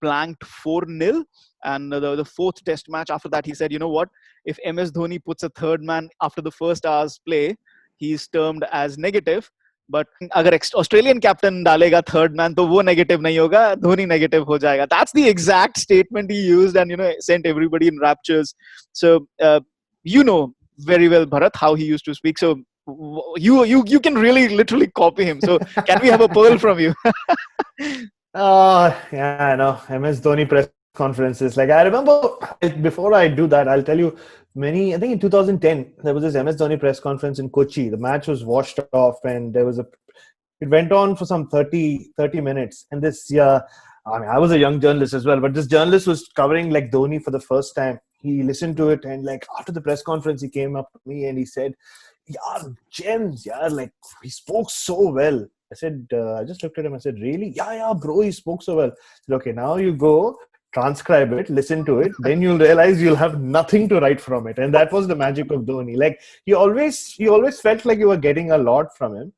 blanked 4-0, and the fourth test match after that, he said, what, if MS Dhoni puts a third man after the first hour's play, he's termed as negative. But agar Australian captain dalega third man, to wo negative nahi hoga, Dhoni negative ho jayega. That's the exact statement he used, and sent everybody in raptures. So very well, Bharat, how he used to speak. So you can really literally copy him. So can we have a pearl from you? Yeah, I know. MS Dhoni press conferences. Like, I remember, before I do that, I'll tell you I think in 2010, there was this MS Dhoni press conference in Kochi. The match was washed off, and it went on for some 30 minutes. And I was a young journalist as well, but this journalist was covering like Dhoni for the first time. He listened to it, and like after the press conference, he came up to me and he said, "Yaar, gems, yaar, like he spoke so well." I said, I just looked at him. I said, "Really? Yeah, bro, he spoke so well." I said, "Okay, now you go transcribe it, listen to it, then you'll realize you'll have nothing to write from it." And that was the magic of Dhoni. Like you always felt like you were getting a lot from him,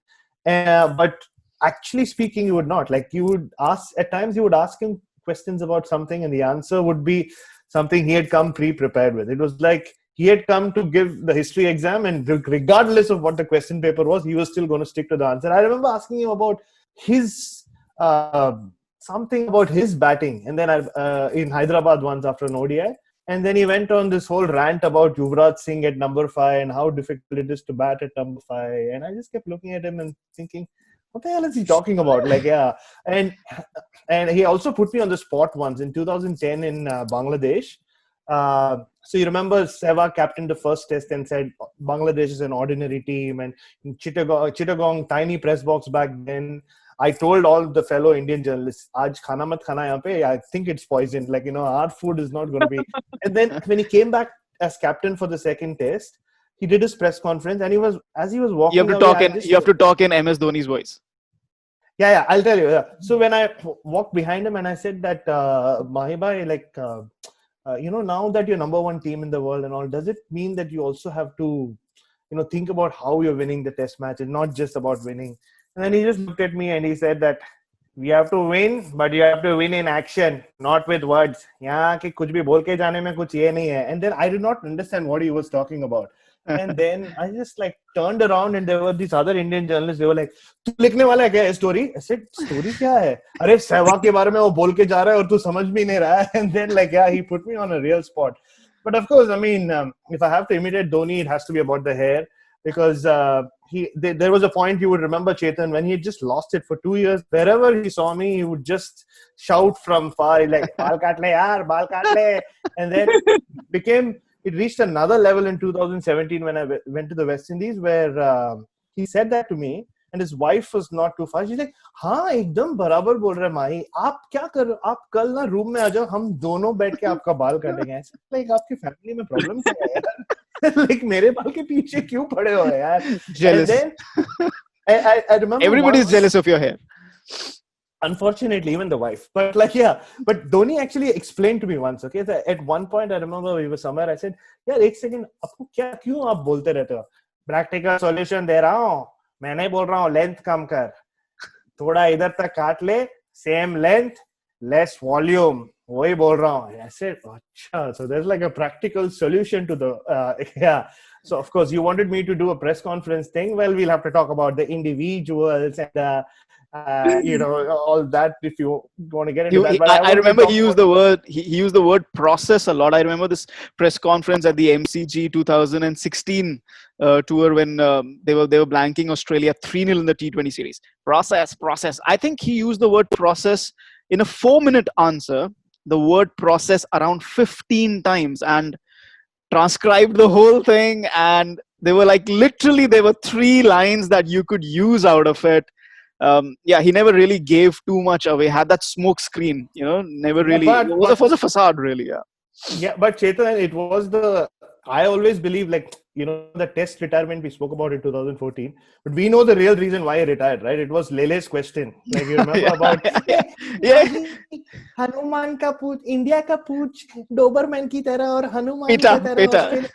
but actually speaking, you would not. Like you would ask him questions about something, and the answer would be something he had come pre-prepared with. It was like he had come to give the history exam, and regardless of what the question paper was, he was still going to stick to the answer. I remember asking him about his something about his batting, and then in Hyderabad once after an ODI, and then he went on this whole rant about Yuvraj Singh at number 5 and how difficult it is to bat at number 5. And I just kept looking at him and thinking, what the hell is he talking about? Like, yeah. And he also put me on the spot once in 2010 in Bangladesh. So you remember Sehwag captained the first test and said Bangladesh is an ordinary team, and in Chittagong, tiny press box back then, I told all the fellow Indian journalists, "Aaj khana mat khana yahan pe, I think it's poisoned. Like, our food is not going to be." And then when he came back as captain for the second test, he did his press conference, and as he was walking, you have to talk in MS Dhoni's voice. Yeah, I'll tell you. Yeah. So when I walked behind him and I said that, Mahibhai, like, now that you're number 1 team in the world and all, does it mean that you also have to, think about how you're winning the test match and not just about winning? And then he just looked at me and he said that we have to win, but you have to win in action, not with words. And then I did not understand what he was talking about. And then I just like turned around and there were these other Indian journalists. They were like, "Tu likhne wala hai kya story?" I said, "Story kya hai? Arey Sehwag ke bare mein wo bol ke ja raha hai aur tu samajh bhi nahi raha hai." And then he put me on a real spot. But of course, I mean, if I have to imitate Dhoni, it has to be about the hair, because there was a point you would remember, Chetan, when he had just lost it for 2 years. Wherever he saw me, he would just shout from far, like, "Bal kat le yaar, bal kat le." And then it reached another level in 2017 when I went to the West Indies, where he said that to me. And his wife was not too far. She's like, हाँ एकदम बराबर बोल रहे माही, आप क्या कर, आप कल ना रूम में आ जाओ, हम दोनों बैठ के आपका बाल काटेंगे. Like आपकी फैमिली में प्रॉब्लम क्या है यार? Like मेरे बाल के पीछे क्यों पड़े हो यार? Jealous. And then I remember Everybody's jealous of your hair. Unfortunately, even the wife. But but Dhoni actually explained to me once. Okay, so at one point I remember we were somewhere. I said, यार एक second, आपको क्या क्यों आप बोलते रहते हो? Practical solution दे रहा हूँ. मैं नहीं बोल रहा हूँ लेंथ कम कर, थोड़ा इधर तक काट ले, सेम लेंथ, लेस वॉल्यूम, वही बोल रहा हूँ. I said, अच्छा, so there's like a practical solution to the yeah. So of course you wanted me to do a press conference thing. Well, we'll have to talk about the individuals and all that if you want to get into that. But I remember he used the word process a lot. I remember this press conference at the MCG 2016 tour when they were blanking Australia 3-0 in the T20 series. Process. I think he used the word process in a 4-minute answer, the word process around 15 times, and transcribed the whole thing. And they were like, literally there were 3 lines that you could use out of it. He never really gave too much away. Had that smoke screen, never really. It was a facade, really. Yeah, but Chetan, it was I always believe, the test retirement we spoke about in 2014, but we know the real reason why he retired, right? It was Lele's question. Like, you remember about Hanuman ka pooch, India ka pooch, Doberman ki tarah aur Hanuman ki tarah.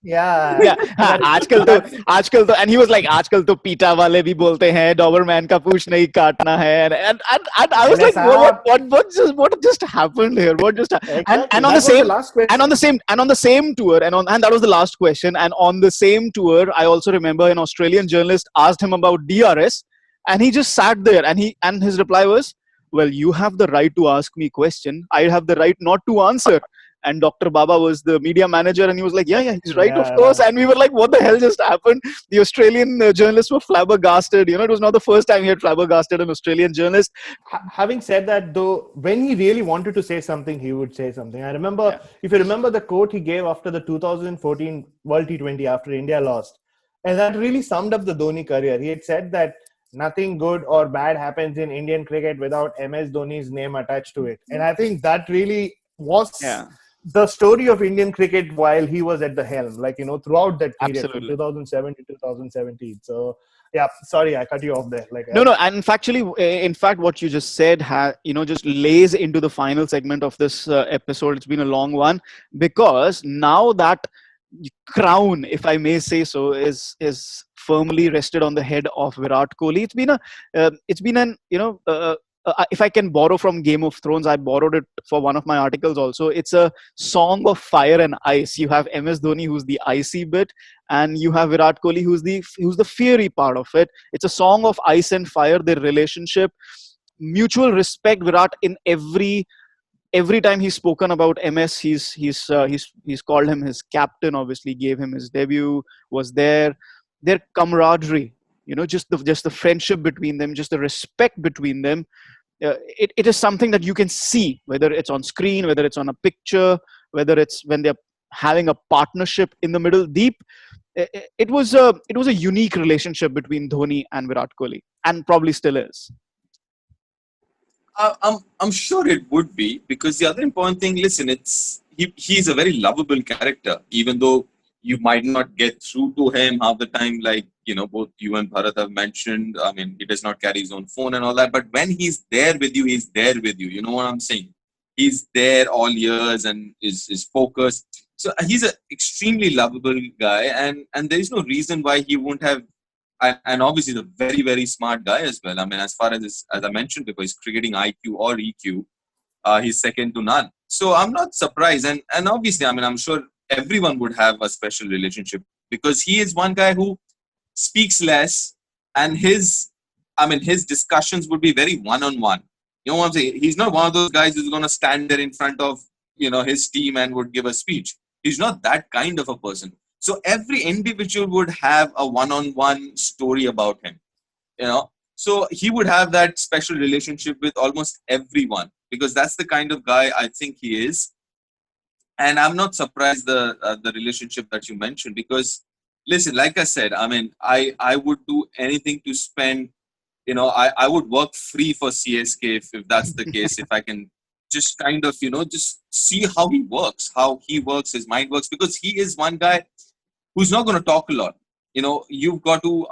Yeah. आजकल तो, and he was like, आजकल तो पीटा वाले भी बोलते हैं, Doberman का पूछ नहीं काटना है, and I was like, what just happened here? What just and on the same tour, and that was the last question. And on the same tour, I also remember an Australian journalist asked him about DRS, and he just sat there, and his reply was, well, you have the right to ask me question. I have the right not to answer. And Dr. Baba was the media manager, and he was like, yeah, he's right, of course. And we were like, what the hell just happened? The Australian journalists were flabbergasted. It was not the first time he had flabbergasted an Australian journalist. Having said that, though, when he really wanted to say something, he would say something. I remember, if you remember the quote he gave after the 2014 World T20 after India lost, and that really summed up the Dhoni career. He had said that nothing good or bad happens in Indian cricket without MS Dhoni's name attached to it. And I think that really was the story of Indian cricket while he was at the helm, throughout that period. Absolutely. From 2007 to 2017. So, sorry, I cut you off there. No. And in fact, what you just said, just lays into the final segment of this episode. It's been a long one, because now that crown, if I may say so, is firmly rested on the head of Virat Kohli. It's been an if I can borrow from Game of Thrones, I borrowed it for one of my articles also. It's a song of fire and ice. You have MS Dhoni, who's the icy bit, and you have Virat Kohli, who's the fiery part of it. It's a song of ice and fire, their relationship, mutual respect. Virat, in every time he's spoken about MS, he's called him his captain. Obviously, gave him his debut. Was there their camaraderie? Just the friendship between them, just the respect between them. It is something that you can see, whether it's on screen, whether it's on a picture, whether it's when they're having a partnership in the middle deep. It was a unique relationship between Dhoni and Virat Kohli, and probably still is. I'm sure it would be, because the other important thing, listen, he's a very lovable character, even though you might not get through to him half the time, like, both you and Bharat have mentioned. I mean, he does not carry his own phone and all that, but when he's there with you, he's there with you. You know what I'm saying? He's there all years and is focused. So he's an extremely lovable guy, and there is no reason why he won't have. And obviously, the very, very smart guy as well. I mean, as far as I mentioned before, his cricketing IQ or EQ, he's second to none. So I'm not surprised. And obviously, I mean, I'm sure everyone would have a special relationship, because he is one guy who speaks less, and his discussions would be very one-on-one. You know what I'm saying? He's not one of those guys who's going to stand there in front of, his team and would give a speech. He's not that kind of a person. So every individual would have a one-on-one story about him, you know. So he would have that special relationship with almost everyone, because that's the kind of guy I think he is. And I'm not surprised the relationship that you mentioned, because listen, like I said, I mean, I would do anything to spend, you know, I would work free for CSK if that's the case, if I can just kind of, you know, just see how he works, his mind works, because he is one guy who's not going to talk a lot. You know, you've got to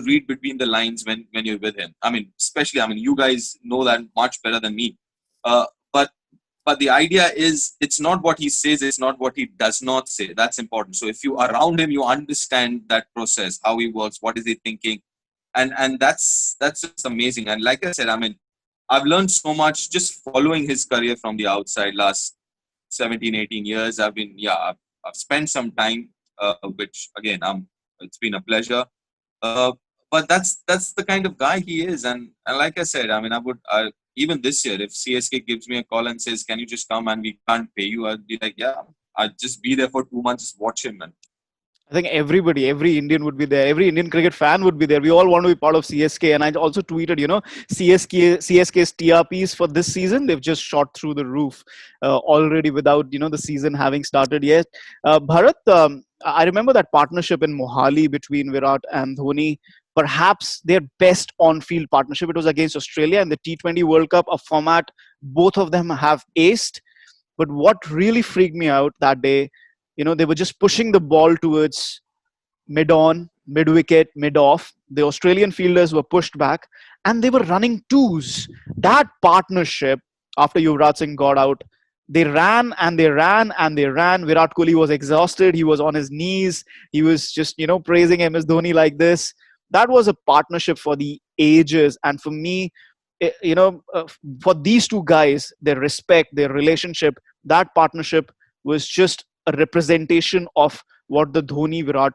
read between the lines when you're with him. I mean, especially, I mean, you guys know that much better than me. Uh, but but the idea is, it's not what he says, it's not what he does not say. That's important. So if you are around him, you understand that process, how he works, what is he thinking, and that's just amazing. And like I said, I mean, I've learned so much just following his career from the outside. Last 17, 18 years, I've spent some time, which again, it's been a pleasure. Uh, but that's the kind of guy he is. And like I said, I mean, even this year, if CSK gives me a call and says, "Can you just come and we can't pay you?" I'd be like, "Yeah, I'd just be there for 2 months, just watch him." And I think every Indian would be there. Every Indian cricket fan would be there. We all want to be part of CSK. And I also tweeted, you know, CSK's TRPs for this season, they've just shot through the roof already without, you know, the season having started yet. Bharat, I remember that partnership in Mohali between Virat and Dhoni, perhaps their best on-field partnership. It was against Australia in the T20 World Cup, a format both of them have aced. But what really freaked me out that day, you know, they were just pushing the ball towards mid-on, mid-wicket, mid-off. The Australian fielders were pushed back and they were running twos. That partnership, after Yuvraj Singh got out, they ran and they ran and they ran. Virat Kohli was exhausted. He was on his knees. He was just, you know, praising MS Dhoni like this. That was a partnership for the ages. And for me, you know, for these two guys, their respect, their relationship, that partnership was just a representation of what the Dhoni Virat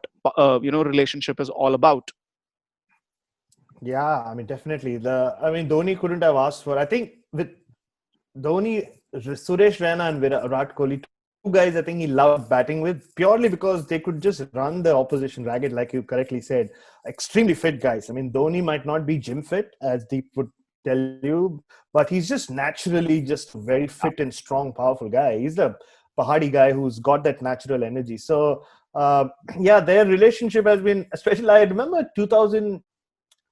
relationship is all about. Yeah, I mean, definitely. Dhoni couldn't have asked for. I think with Dhoni, Suresh Raina and Virat Kohli, two guys I think he loved batting with, purely because they could just run the opposition ragged, like you correctly said. Extremely fit guys. I mean, Dhoni might not be gym fit, as Deep would tell you, but he's just naturally just very fit and strong, powerful guy. He's the Pahadi guy who's got that natural energy. So, their relationship has been, especially, I remember 2000,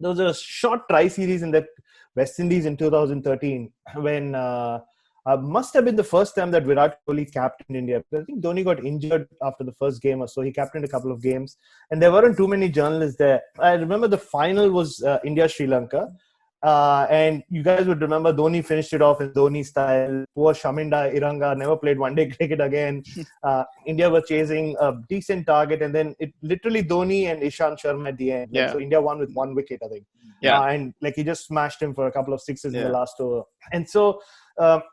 there was a short tri-series in that West Indies in 2013 when must have been the first time that Virat Kohli captained India. I think Dhoni got injured after the first game or so. He captained a couple of games and there weren't too many journalists there. I remember the final was India-Sri Lanka. And you guys would remember Dhoni finished it off in Dhoni style. Poor Shaminda Iranga never played one-day cricket again. India were chasing a decent target, and then it literally Dhoni and Ishant Sharma at the end. So India won with 1 wicket, I think. And like he just smashed him for a couple of sixes in the last over. And so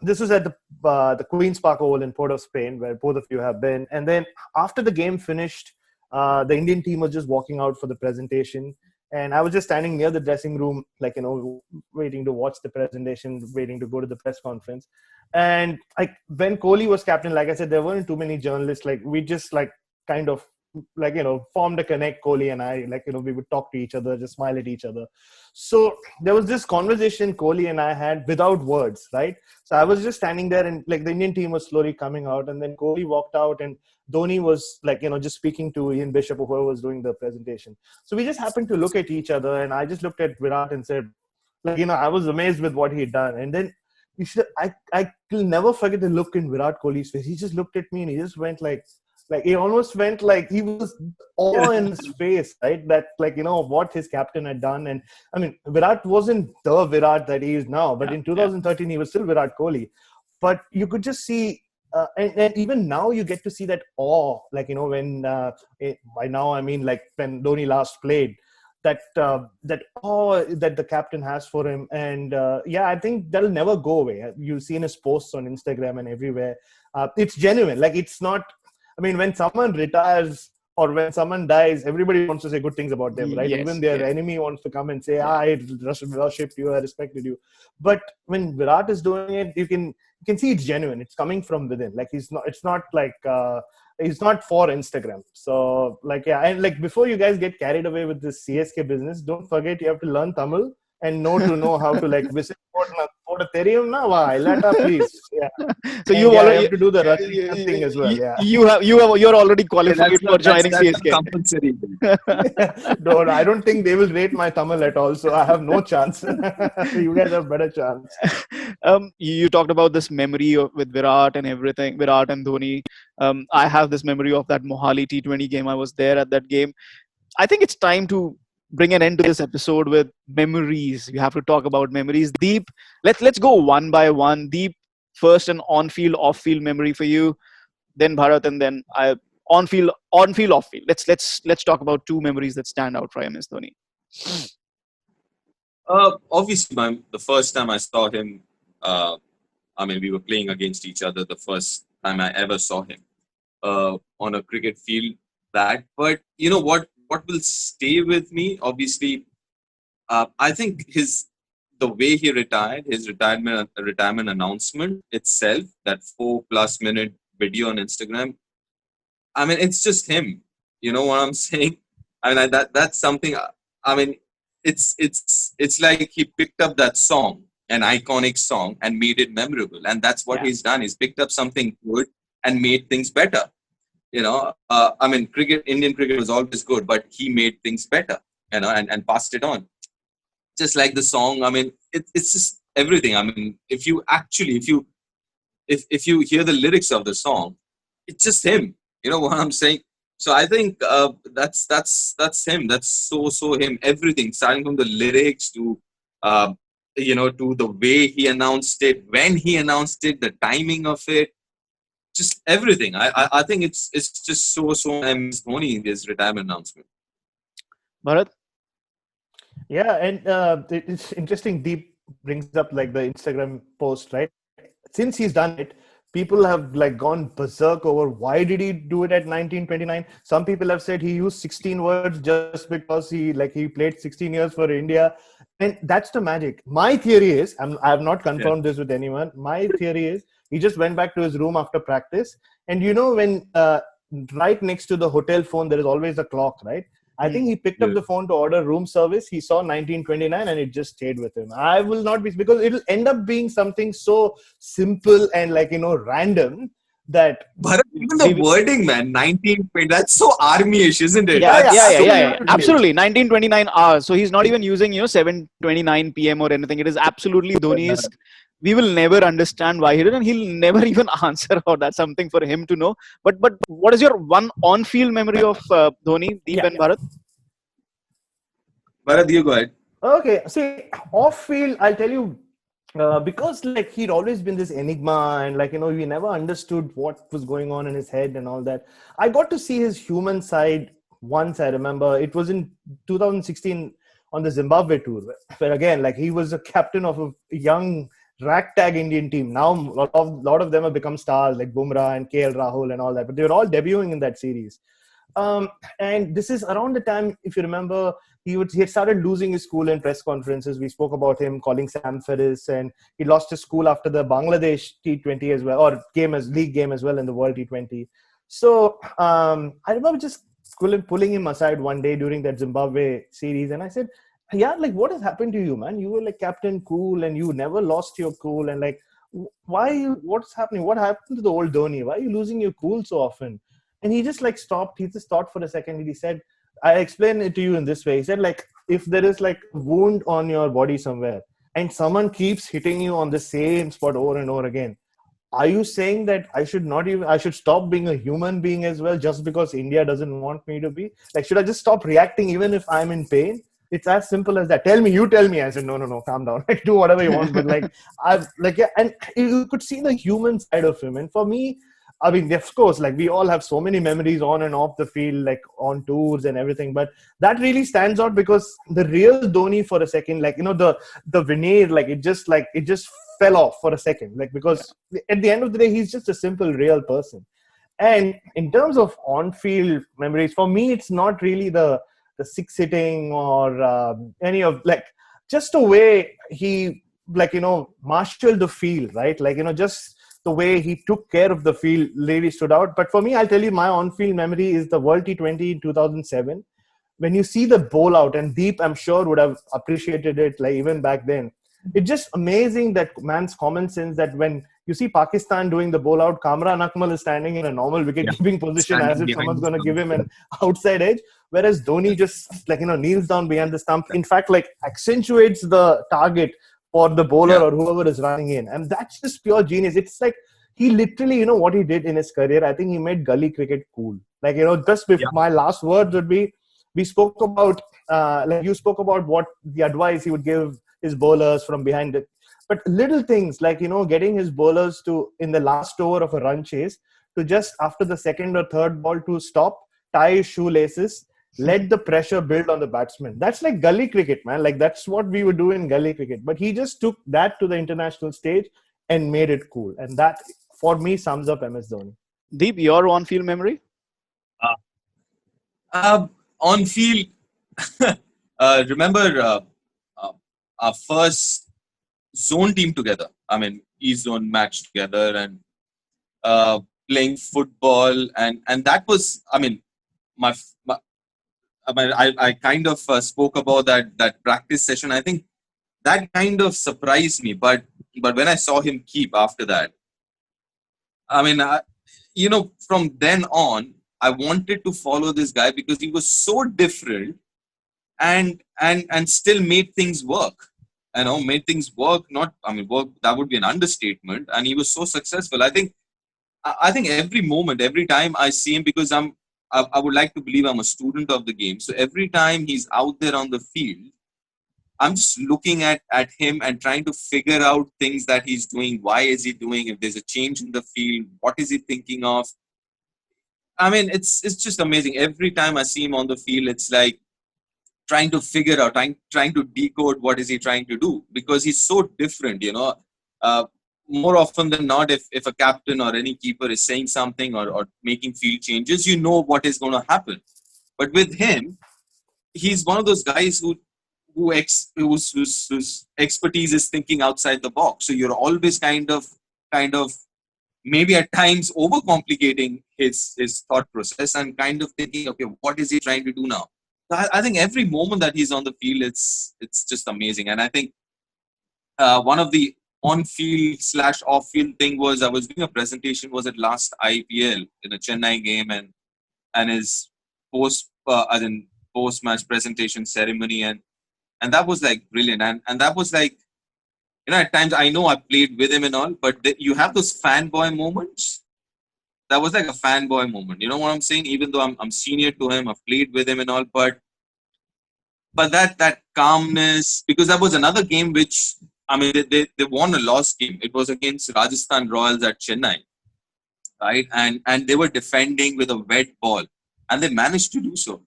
this was at the Queen's Park Oval in Port of Spain, where both of you have been. And then after the game finished, the Indian team was just walking out for the presentation. And I was just standing near the dressing room, like, you know, waiting to watch the presentation, waiting to go to the press conference. And like when Kohli was captain, like I said, there weren't too many journalists. Like we just like kind of like, you know, formed a connect, Kohli and I, like, you know, we would talk to each other, just smile at each other. So there was this conversation Kohli and I had without words, right? So I was just standing there and like the Indian team was slowly coming out, and then Kohli walked out and Dhoni was like, you know, just speaking to Ian Bishop or whoever was doing the presentation. So we just happened to look at each other, and I just looked at Virat and said, like, you know, I was amazed with what he'd done. And then I will never forget the look in Virat Kohli's face. He just looked at me and he just went like he almost went like he was awe in his face, right? That like, you know, what his captain had done. And I mean, Virat wasn't the Virat that he is now, but in 2013 he was still Virat Kohli. But you could just see, and even now you get to see that awe, like, you know, when by now I mean like when Dhoni last played, that awe that the captain has for him. And I think that'll never go away. You've seen his posts on Instagram and everywhere. It's genuine. Like, it's not, I mean, when someone retires or when someone dies, everybody wants to say good things about them, right? Even their enemy wants to come and say, I worshipped you, I respected you. But when Virat is doing it, you can you can see it's genuine. It's coming from within. Like it's not like he's not for Instagram. So like, yeah, and like before you guys get carried away with this CSK business, don't forget you have to learn Tamil and know how to like visit please. Yeah. So And you yeah, already you have to do the Rajasthan thing as well. Yeah. you're already qualified for joining that's CSK. compulsory. No, I don't think they will rate my Tamil at all. So I have no chance. You guys have better chance. You talked about this memory with Virat and everything, Virat and Dhoni. I have this memory of that Mohali T20 game. I was there at that game. I think it's time to bring an end to this episode with memories. We have to talk about memories. Deep, let's go one by one. Deep, first an on-field, off-field memory for you. Then Bharat, and then on-field, off-field. Let's talk about two memories that stand out for MS Dhoni. Obviously, the first time I saw him, we were playing against each other. The first time I ever saw him on a cricket field. But you know what will stay with me? Obviously, I think the way he retired, his retirement announcement itself, that 4+ minute video on Instagram. I mean, it's just him. You know what I'm saying? I mean, that's something. I mean, it's like he picked up that song, an iconic song, and made it memorable. And that's what he's done. He's picked up something good and made things better. You know, Indian cricket was always good, but he made things better, you know, and passed it on. Just like the song, I mean, it's just everything. I mean, if you hear the lyrics of the song, it's just him. You know what I'm saying? So I think that's him. That's so him. Everything, starting from the lyrics to to the way he announced it, when he announced it, the timing of it. Just everything. I think it's just so MS Dhoni, his retirement announcement. Bharat? Yeah, and it's interesting. Deep brings up like the Instagram post, right? Since he's done it, people have like gone berserk over why did he do it at 1929. Some people have said he used 16 words just because he played 16 years for India, and that's the magic. My theory is, I have not confirmed this with anyone. My theory is he just went back to his room after practice, and you know when right next to the hotel phone there is always a clock, right? I think he picked up the phone to order room service. He saw 1929 and it just stayed with him. I will not be, because it'll end up being something so simple and random that. But even the wording, man, 1920, that's so army-ish, isn't it? Yeah. Absolutely. 1929 hours. So he's not even using 7:29 p.m. or anything. It is absolutely Dhoni-esque. We will never understand why he did, and he'll never even answer, or that's something for him to know. But what is your one on-field memory of Dhoni, Deep and Bharat? Bharat, you go ahead. Okay, see, off-field, I'll tell you, because he'd always been this enigma, and we never understood what was going on in his head and all that. I got to see his human side once. I remember it was in 2016 on the Zimbabwe tour, where again, he was a captain of a young ragtag Indian team. Now a lot of them have become stars like Bumrah and KL Rahul and all that, but they were all debuting in that series. And this is around the time, if you remember, he had started losing his cool in press conferences. We spoke about him calling Sam Ferris, and he lost his cool after the Bangladesh T20 as well, or league game as well in the World T20. So I remember just pulling him aside one day during that Zimbabwe series, and I said, yeah, what has happened to you, man? You were captain cool and you never lost your cool, and what's happening? What happened to the old Dhoni? Why are you losing your cool so often? And he just stopped. He just thought for a second, and he said, I explain it to you in this way. He said, if there is a wound on your body somewhere and someone keeps hitting you on the same spot over and over again, are you saying that I should stop being a human being as well just because India doesn't want me to be? Should I just stop reacting even if I'm in pain? It's as simple as that. You tell me. I said, no, calm down. Do whatever you want. But and you could see the human side of him. And for me, I mean, of course, we all have so many memories on and off the field, on tours and everything. But that really stands out because the real Dhoni for a second, the veneer, it just fell off for a second. Because at the end of the day, he's just a simple, real person. And in terms of on-field memories, for me, it's not really the six hitting or any of just the way he marshaled the field, right? Just the way he took care of the field really stood out. But for me, I'll tell you, my on-field memory is the World T20 in 2007. When you see the bowl out, and Deep, I'm sure, would have appreciated it, like even back then. It's just amazing that man's common sense, that when you see Pakistan doing the bowl out, Kamran Akmal is standing in a normal wicket-keeping position as if someone's going to give him an outside edge, whereas Dhoni just kneels down behind the stump. In fact, accentuates the target for the bowler or whoever is running in. And that's just pure genius. It's like he literally, what he did in his career, I think he made gully cricket cool. Just before my last words would be, we spoke about, you spoke about what the advice he would give his bowlers from behind it. But little things like, getting his bowlers to, in the last over of a run chase, to just after the second or third ball to stop, tie his shoelaces, let the pressure build on the batsman. That's like gully cricket, man. That's what we would do in gully cricket. But he just took that to the international stage and made it cool. And that, for me, sums up MS Dhoni. Deep, your on-field memory? On field, remember our first zone team together. I mean, East Zone match together and playing football, and that was, I mean, I kind of spoke about that practice session. I think that kind of surprised me, but when I saw him keep after that, I mean, from then on, I wanted to follow this guy because he was so different and still made things work. Made things work. Work, that would be an understatement. And he was so successful. I think every moment, every time I see him, because I would like to believe I'm a student of the game. So every time he's out there on the field, I'm just looking at him and trying to figure out things that he's doing. Why is he doing? If there's a change in the field, what is he thinking of? I mean, it's just amazing. Every time I see him on the field, it's like trying to figure out, trying to decode what is he trying to do, because he's so different, more often than not, if a captain or any keeper is saying something or making field changes, what is going to happen. But with him, he's one of those guys whose expertise is thinking outside the box. So you're always kind of maybe at times overcomplicating his thought process and kind of thinking, okay, what is he trying to do now? So I think every moment that he's on the field, it's just amazing. And I think one of the on-field / off-field thing was, I was doing a presentation, was it last IPL in a Chennai game, and his post-match presentation ceremony, and that was like brilliant. And that was like, at times I know I played with him and all, but you have those fanboy moments. That was like a fanboy moment. You know what I'm saying? Even though I'm senior to him, I've played with him and all, but that calmness, because that was another game which, I mean, they won a lost game. It was against Rajasthan Royals at Chennai, right? And they were defending with a wet ball, and they managed to do so.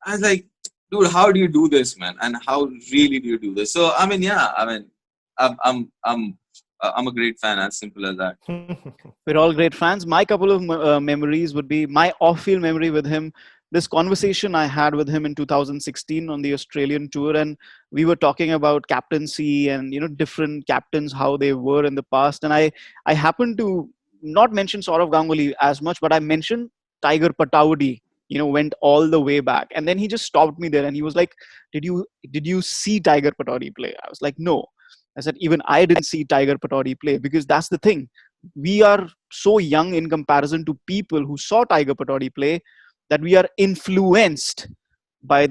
I was like, dude, how do you do this, man? And how really do you do this? So, I mean, yeah, I'm a great fan, as simple as that. We're all great fans. My couple of memories would be my off-field memory with him. This conversation I had with him in 2016 on the Australian tour, and we were talking about captaincy and different captains, how they were in the past. And I happened to not mention Sourav Ganguly as much, but I mentioned Tiger Pataudi. Went all the way back, and then he just stopped me there, and he was like, "Did you see Tiger Pataudi play?" I was like, "No." I said, "Even I didn't see Tiger Pataudi play," because that's the thing. We are so young in comparison to people who saw Tiger Pataudi play, that we are influenced by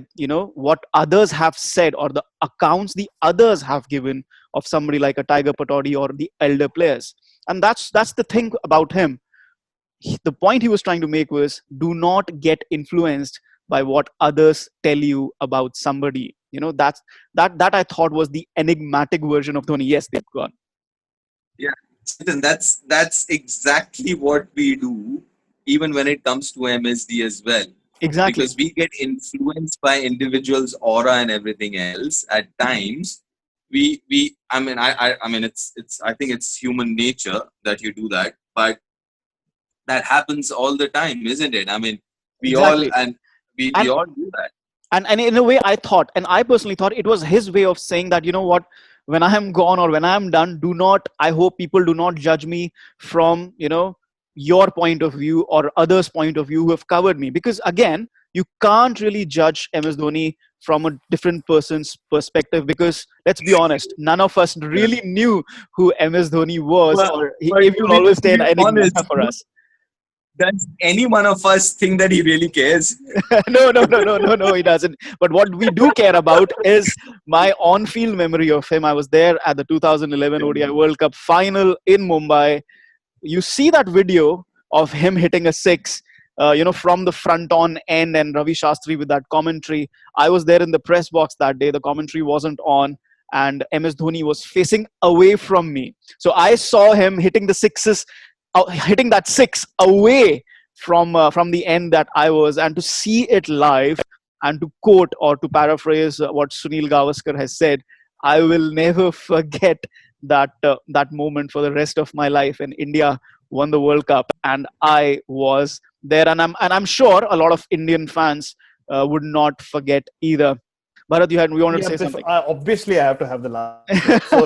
what others have said or the accounts the others have given of somebody like a Tiger Pataudi or the elder players. And that's the thing about him. The point he was trying to make was, do not get influenced by what others tell you about somebody. That I thought was the enigmatic version of Dhoni. Yes, they've gone. Yeah, that's exactly what we do, even when it comes to MSD as well. Exactly. Because we get influenced by individuals' aura and everything else. At times, I think it's human nature that you do that, but that happens all the time, isn't it? I mean, we all do that. And in a way, I personally thought it was his way of saying that, when I am gone or when I am done, I hope people do not judge me from, your point of view or others' point of view who have covered me. Because again, you can't really judge MS Dhoni from a different person's perspective, because let's be honest, none of us really knew who MS Dhoni was, or But if you'll always stay an enigma honest, for us. does any one of us think that he really cares? No, he doesn't. But what we do care about is my on-field memory of him. I was there at the 2011 ODI World Cup final in Mumbai. You see that video of him hitting a six, from the front on end, and Ravi Shastri with that commentary. I was there in the press box that day. The commentary wasn't on, and MS Dhoni was facing away from me. So I saw him hitting hitting that six away from the end that I was, and to see it live, and to quote or to paraphrase what Sunil Gavaskar has said, I will never forget that moment for the rest of my life. And India won the World Cup, and I was there, and I'm sure a lot of Indian fans would not forget either. Bharat, we wanted to say something. Obviously, I have to have the last. So,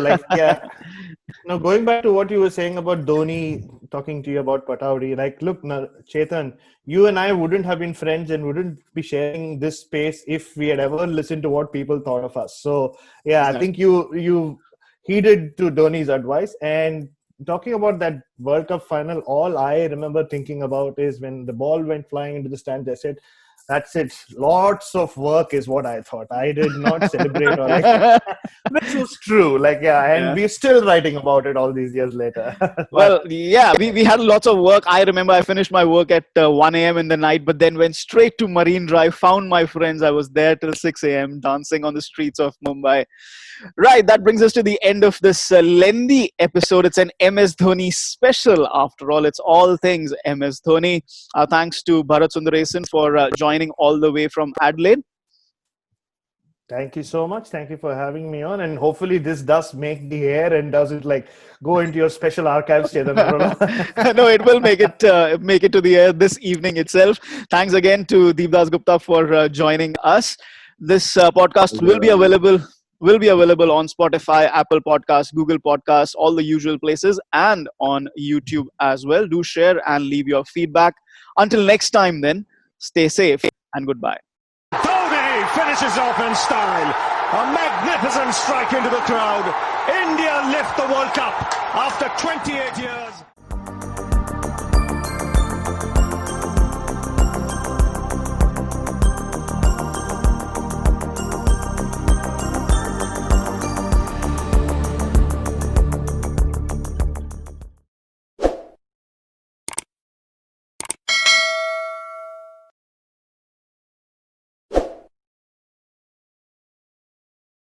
now going back to what you were saying about Dhoni, talking to you about Pataudi, look, Chetan, you and I wouldn't have been friends and wouldn't be sharing this space if we had ever listened to what people thought of us. So, yeah, I think you heeded to Dhoni's advice. And talking about that World Cup final, all I remember thinking about is when the ball went flying into the stands, I said, that's it. Lots of work is what I thought. I did not celebrate which was true. And we're still writing about it all these years later. Well, yeah, we had lots of work. I remember I finished my work at 1 a.m. in the night, but then went straight to Marine Drive, found my friends. I was there till 6 a.m. dancing on the streets of Mumbai. Right, that brings us to the end of this lengthy episode. It's an MS Dhoni special. After all, it's all things MS Dhoni. Thanks to Bharat Sundaresan for joining all the way from Adelaide. Thank you so much. Thank you for having me on. And hopefully this does make the air and doesn't go into your special archives, Chetan Narula. No, it will make it to the air this evening itself. Thanks again to Dasgupta for joining us. This podcast will be available on Spotify, Apple Podcasts, Google Podcasts, all the usual places, and on YouTube as well. Do share and leave your feedback. Until next time then, stay safe and goodbye. Dhoni finishes off in style. A magnificent strike into the crowd. India lift the World Cup after 28 years.